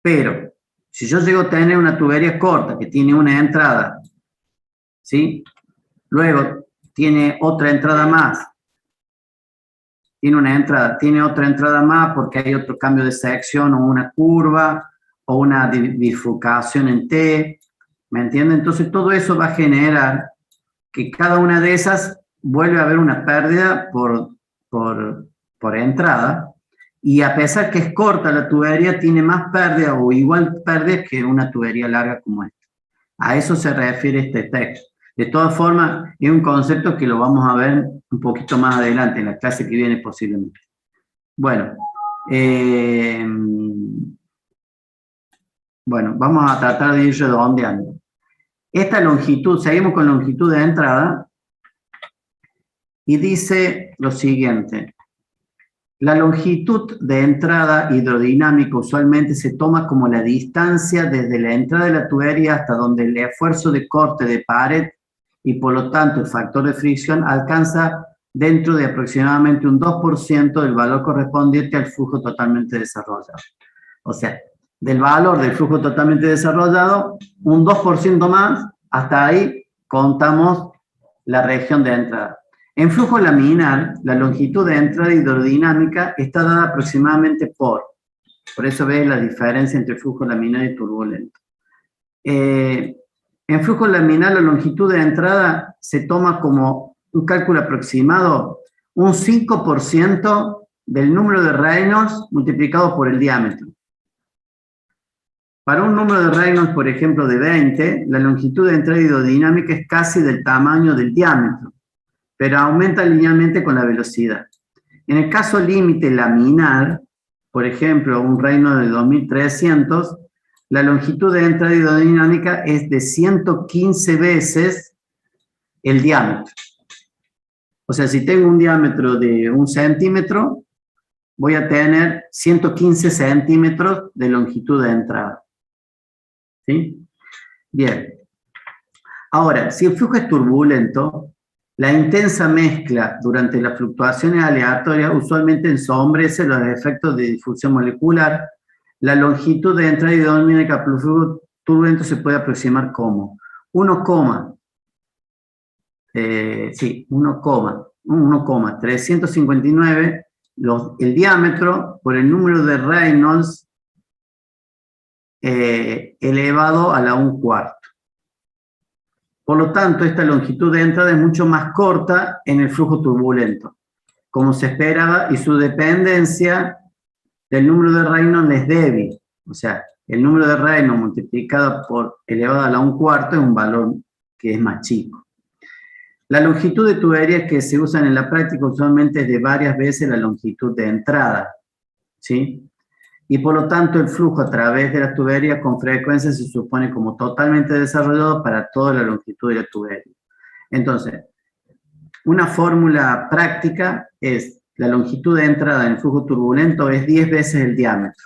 Pero, si yo llego a tener una tubería corta que tiene una entrada, ¿sí? Luego tiene otra entrada más. Tiene otra entrada más porque hay otro cambio de sección o una curva o una bifurcación en T. ¿Me entienden? Entonces todo eso va a generar que cada una de esas vuelve a haber una pérdida por entrada. Y a pesar que es corta la tubería, tiene más pérdida o igual pérdida que una tubería larga como esta. A eso se refiere este texto. De todas formas, es un concepto que lo vamos a ver un poquito más adelante, en la clase que viene posiblemente. Bueno, vamos a tratar de ir redondeando. Esta longitud, seguimos con longitud de entrada, y dice lo siguiente. La longitud de entrada hidrodinámica usualmente se toma como la distancia desde la entrada de la tubería hasta donde el esfuerzo de corte de pared y por lo tanto el factor de fricción alcanza dentro de aproximadamente un 2% del valor correspondiente al flujo totalmente desarrollado. O sea, del valor del flujo totalmente desarrollado, un 2% más, hasta ahí contamos la región de entrada. En flujo laminar, la longitud de entrada hidrodinámica está dada aproximadamente por eso ves la diferencia entre flujo laminar y turbulento. En flujo laminar, la longitud de entrada se toma como un cálculo aproximado, un 5% del número de Reynolds multiplicado por el diámetro. Para un número de Reynolds, por ejemplo, de 20, la longitud de entrada hidrodinámica es casi del tamaño del diámetro, pero aumenta linealmente con la velocidad. En el caso límite laminar, por ejemplo, un Reynolds de 2300, la longitud de entrada hidrodinámica es de 115 veces el diámetro. O sea, si tengo un diámetro de 1 centímetro, voy a tener 115 centímetros de longitud de entrada. ¿Sí? Bien. Ahora, si el flujo es turbulento, la intensa mezcla durante las fluctuaciones aleatorias usualmente ensombrece los efectos de difusión molecular. La longitud de entrada hidrodinámica por flujo turbulento se puede aproximar como 1,359 el diámetro por el número de Reynolds elevado a la 1/4. Por lo tanto, esta longitud de entrada es mucho más corta en el flujo turbulento, como se esperaba, y su dependencia del número de Reynolds es débil. O sea, el número de Reynolds multiplicado por elevado a la 1/4 es un valor que es más chico. La longitud de tuberías que se usan en la práctica usualmente es de varias veces la longitud de entrada, ¿sí? Y por lo tanto el flujo a través de las tuberías con frecuencia se supone como totalmente desarrollado para toda la longitud de la tubería. Entonces, una fórmula práctica es la longitud de entrada en el flujo turbulento es 10 veces el diámetro.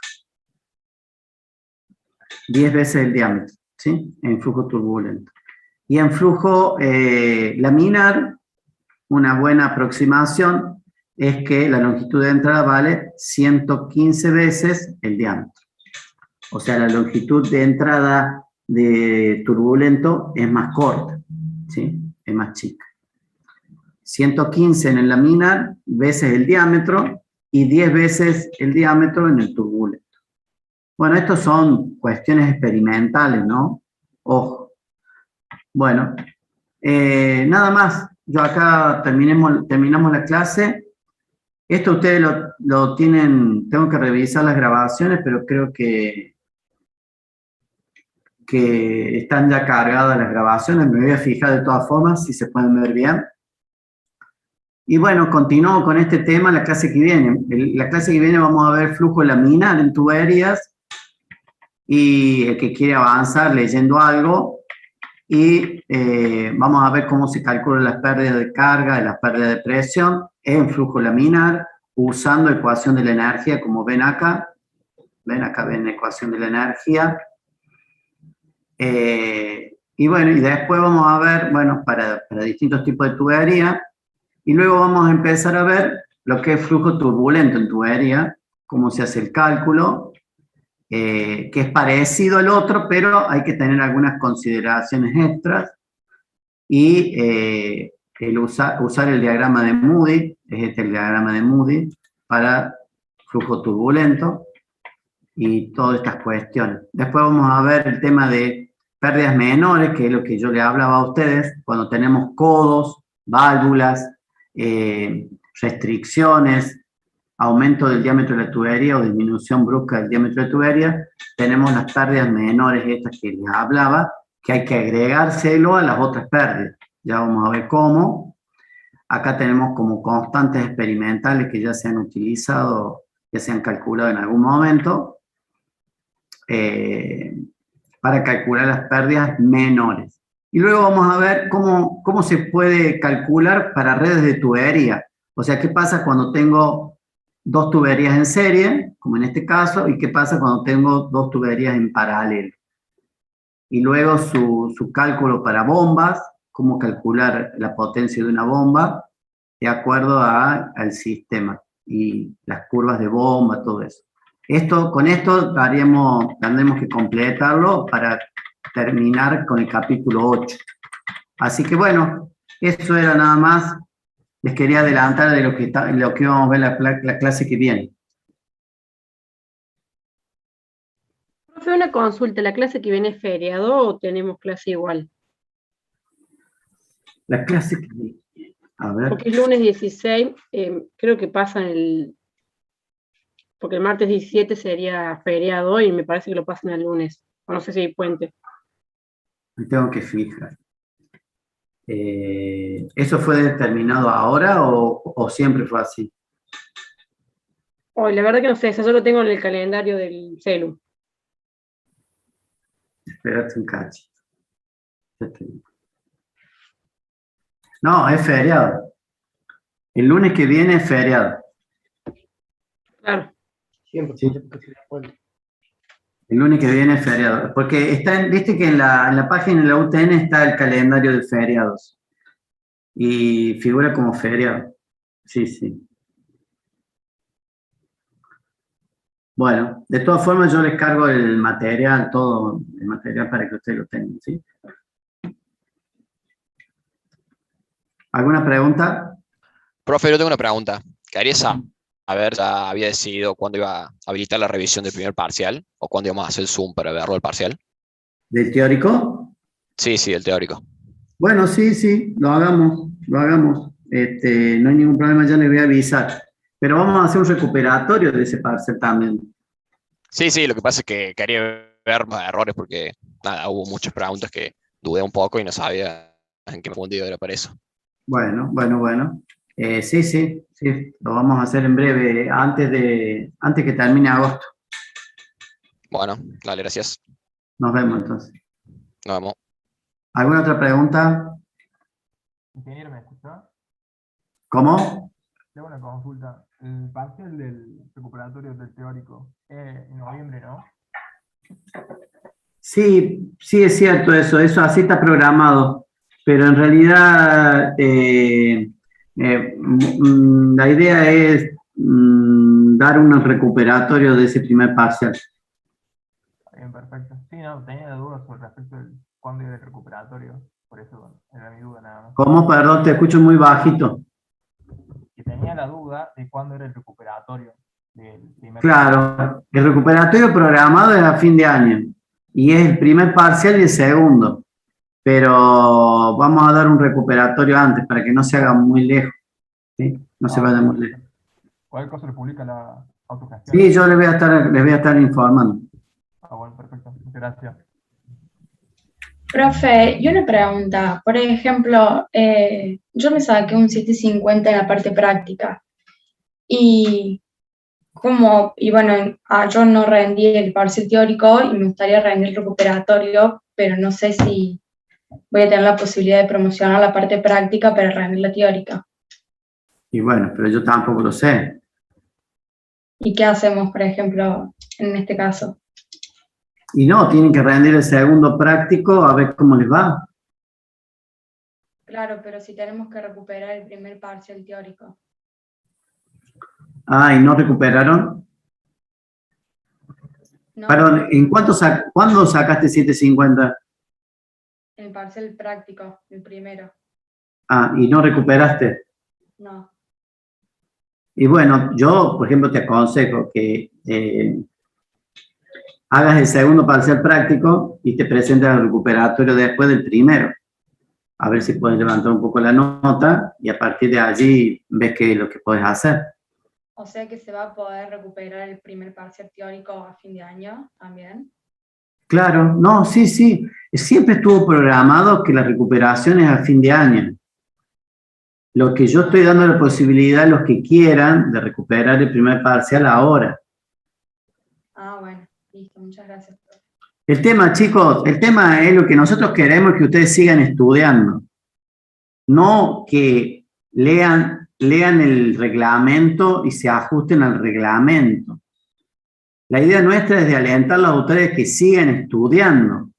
10 veces el diámetro, ¿sí? En flujo turbulento. Y en flujo laminar, una buena aproximación es que la longitud de entrada vale 115 veces el diámetro. O sea, la longitud de entrada de turbulento es más corta, ¿sí? Es más chica. 115 en el laminar veces el diámetro y 10 veces el diámetro en el turbulento. Bueno, estos son cuestiones experimentales, ¿no? Ojo. Bueno, nada más. Yo acá terminamos la clase. Esto ustedes lo tienen, tengo que revisar las grabaciones, pero creo que están ya cargadas las grabaciones. Me voy a fijar de todas formas si se pueden ver bien. Y bueno, continúo con este tema la clase que viene. La clase que viene vamos a ver flujo laminar en tuberías, y el que quiere avanzar leyendo algo, y vamos a ver cómo se calculan las pérdidas de carga y las pérdidas de presión en flujo laminar, usando ecuación de la energía, como ven acá. Ven acá, ven la ecuación de la energía. Y bueno, y después vamos a ver, bueno, para distintos tipos de tubería, y luego vamos a empezar a ver lo que es flujo turbulento en tubería, cómo se hace el cálculo, que es parecido al otro, pero hay que tener algunas consideraciones extras, y usar el diagrama de Moody, es este el diagrama de Moody, para flujo turbulento, y todas estas cuestiones. Después vamos a ver el tema de pérdidas menores, que es lo que yo le hablaba a ustedes, cuando tenemos codos, válvulas, restricciones, aumento del diámetro de la tubería o disminución brusca del diámetro de la tubería, tenemos las pérdidas menores estas que les hablaba, que hay que agregárselo a las otras pérdidas. Ya vamos a ver cómo. Acá tenemos como constantes experimentales que ya se han utilizado, ya se han calculado en algún momento, para calcular las pérdidas menores. Y luego vamos a ver cómo se puede calcular para redes de tubería. O sea, ¿qué pasa cuando tengo dos tuberías en serie, como en este caso, y qué pasa cuando tengo dos tuberías en paralelo? Y luego su cálculo para bombas, cómo calcular la potencia de una bomba de acuerdo al sistema y las curvas de bomba, todo eso. Con esto tendremos que completarlo para terminar con el capítulo 8. Así que bueno, eso era nada más. Les quería adelantar de lo que vamos a ver la clase que viene. Profe, una consulta, ¿la clase que viene es feriado o tenemos clase igual? La clase que viene. A ver. Porque el lunes 16, creo que pasan porque el martes 17 sería feriado y me parece que lo pasan el lunes. O no sé si hay puente. Me tengo que fijar. ¿Eso fue determinado ahora o siempre fue así? Oh, la verdad que no sé, eso lo tengo en el calendario del celu. Espérate un cacho. No, es feriado. El lunes que viene es feriado. Claro. Siempre. Sí. El lunes que viene es feriado. Porque viste que en la página de la UTN está el calendario de feriados. Y figura como feriado. Sí, sí. Bueno, de todas formas yo les cargo el material, todo el material para que ustedes lo tengan, ¿sí? ¿Alguna pregunta? Profe, yo tengo una pregunta. Quería saber, ¿ya había decidido cuándo iba a habilitar la revisión del primer parcial? ¿O cuándo íbamos a hacer el Zoom para verlo el parcial? ¿Del teórico? Sí, el teórico. Bueno, sí, lo hagamos. No hay ningún problema, ya les voy a avisar. Pero vamos a hacer un recuperatorio de ese parcial también. Sí, lo que pasa es que quería ver más errores porque, nada, hubo muchas preguntas que dudé un poco y no sabía en qué fundido era para eso. Bueno. Sí, lo vamos a hacer en breve, antes que termine agosto. Bueno, dale, gracias. Nos vemos entonces. Nos vemos. ¿Alguna otra pregunta? Ingeniero, ¿me escucha? ¿Cómo? Tengo una consulta. El parcial del recuperatorio del teórico en noviembre, ¿no? Sí, es cierto eso así está programado, pero en realidad la idea es dar un recuperatorio de ese primer parcial. Bien, perfecto. Sí, no, tenía dudas sobre respecto de cuándo era el recuperatorio, por eso bueno, era mi duda nada más. ¿Cómo? Perdón, te escucho muy bajito. Que tenía la duda de cuándo era el recuperatorio del primer Claro, el recuperatorio programado es a fin de año y es el primer parcial y el segundo, pero vamos a dar un recuperatorio antes para que no se haga muy lejos, ¿sí? No se vaya muy lejos. ¿Cuál cosa lo publica la autogestión? Sí, yo les voy a estar informando. Bueno, perfecto. Muchas gracias. Profe, y una pregunta. Por ejemplo, yo me saqué un 750 en la parte práctica y bueno, yo no rendí el parcial teórico y me gustaría rendir el recuperatorio, pero no sé si voy a tener la posibilidad de promocionar la parte práctica para rendir la teórica. Y bueno, pero yo tampoco lo sé. ¿Y qué hacemos, por ejemplo, en este caso? Y no, tienen que rendir el segundo práctico a ver cómo les va. Claro, pero si tenemos que recuperar el primer parcial teórico. Ah, ¿y no recuperaron? No, Perdón, ¿cuándo sacaste 750? el parcial práctico, el primero. Ah, ¿y no recuperaste? No. Y bueno, yo, por ejemplo, te aconsejo que hagas el segundo parcial práctico y te presentes al recuperatorio después del primero. A ver si puedes levantar un poco la nota y a partir de allí ves qué es lo que puedes hacer. O sea que se va a poder recuperar el primer parcial teórico a fin de año también. Claro, no, sí. Siempre estuvo programado que la recuperación es a fin de año. Lo que yo estoy dando la posibilidad a los que quieran de recuperar el primer parcial ahora. Ah, bueno, listo, muchas gracias. El tema, chicos, el tema es lo que nosotros queremos que ustedes sigan estudiando. No que lean el reglamento y se ajusten al reglamento. La idea nuestra es de alentarlos a ustedes que sigan estudiando.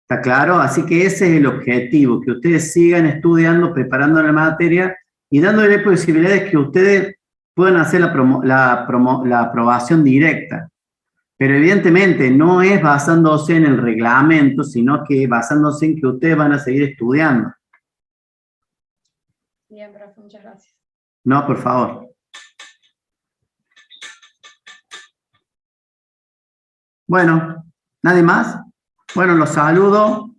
¿Está claro? Así que ese es el objetivo, que ustedes sigan estudiando, preparando la materia y dándole posibilidades que ustedes puedan hacer la aprobación directa. Pero evidentemente no es basándose en el reglamento, sino que basándose en que ustedes van a seguir estudiando. Bien, profe, muchas gracias. No, por favor. Bueno, ¿nadie más? Bueno, los saludo.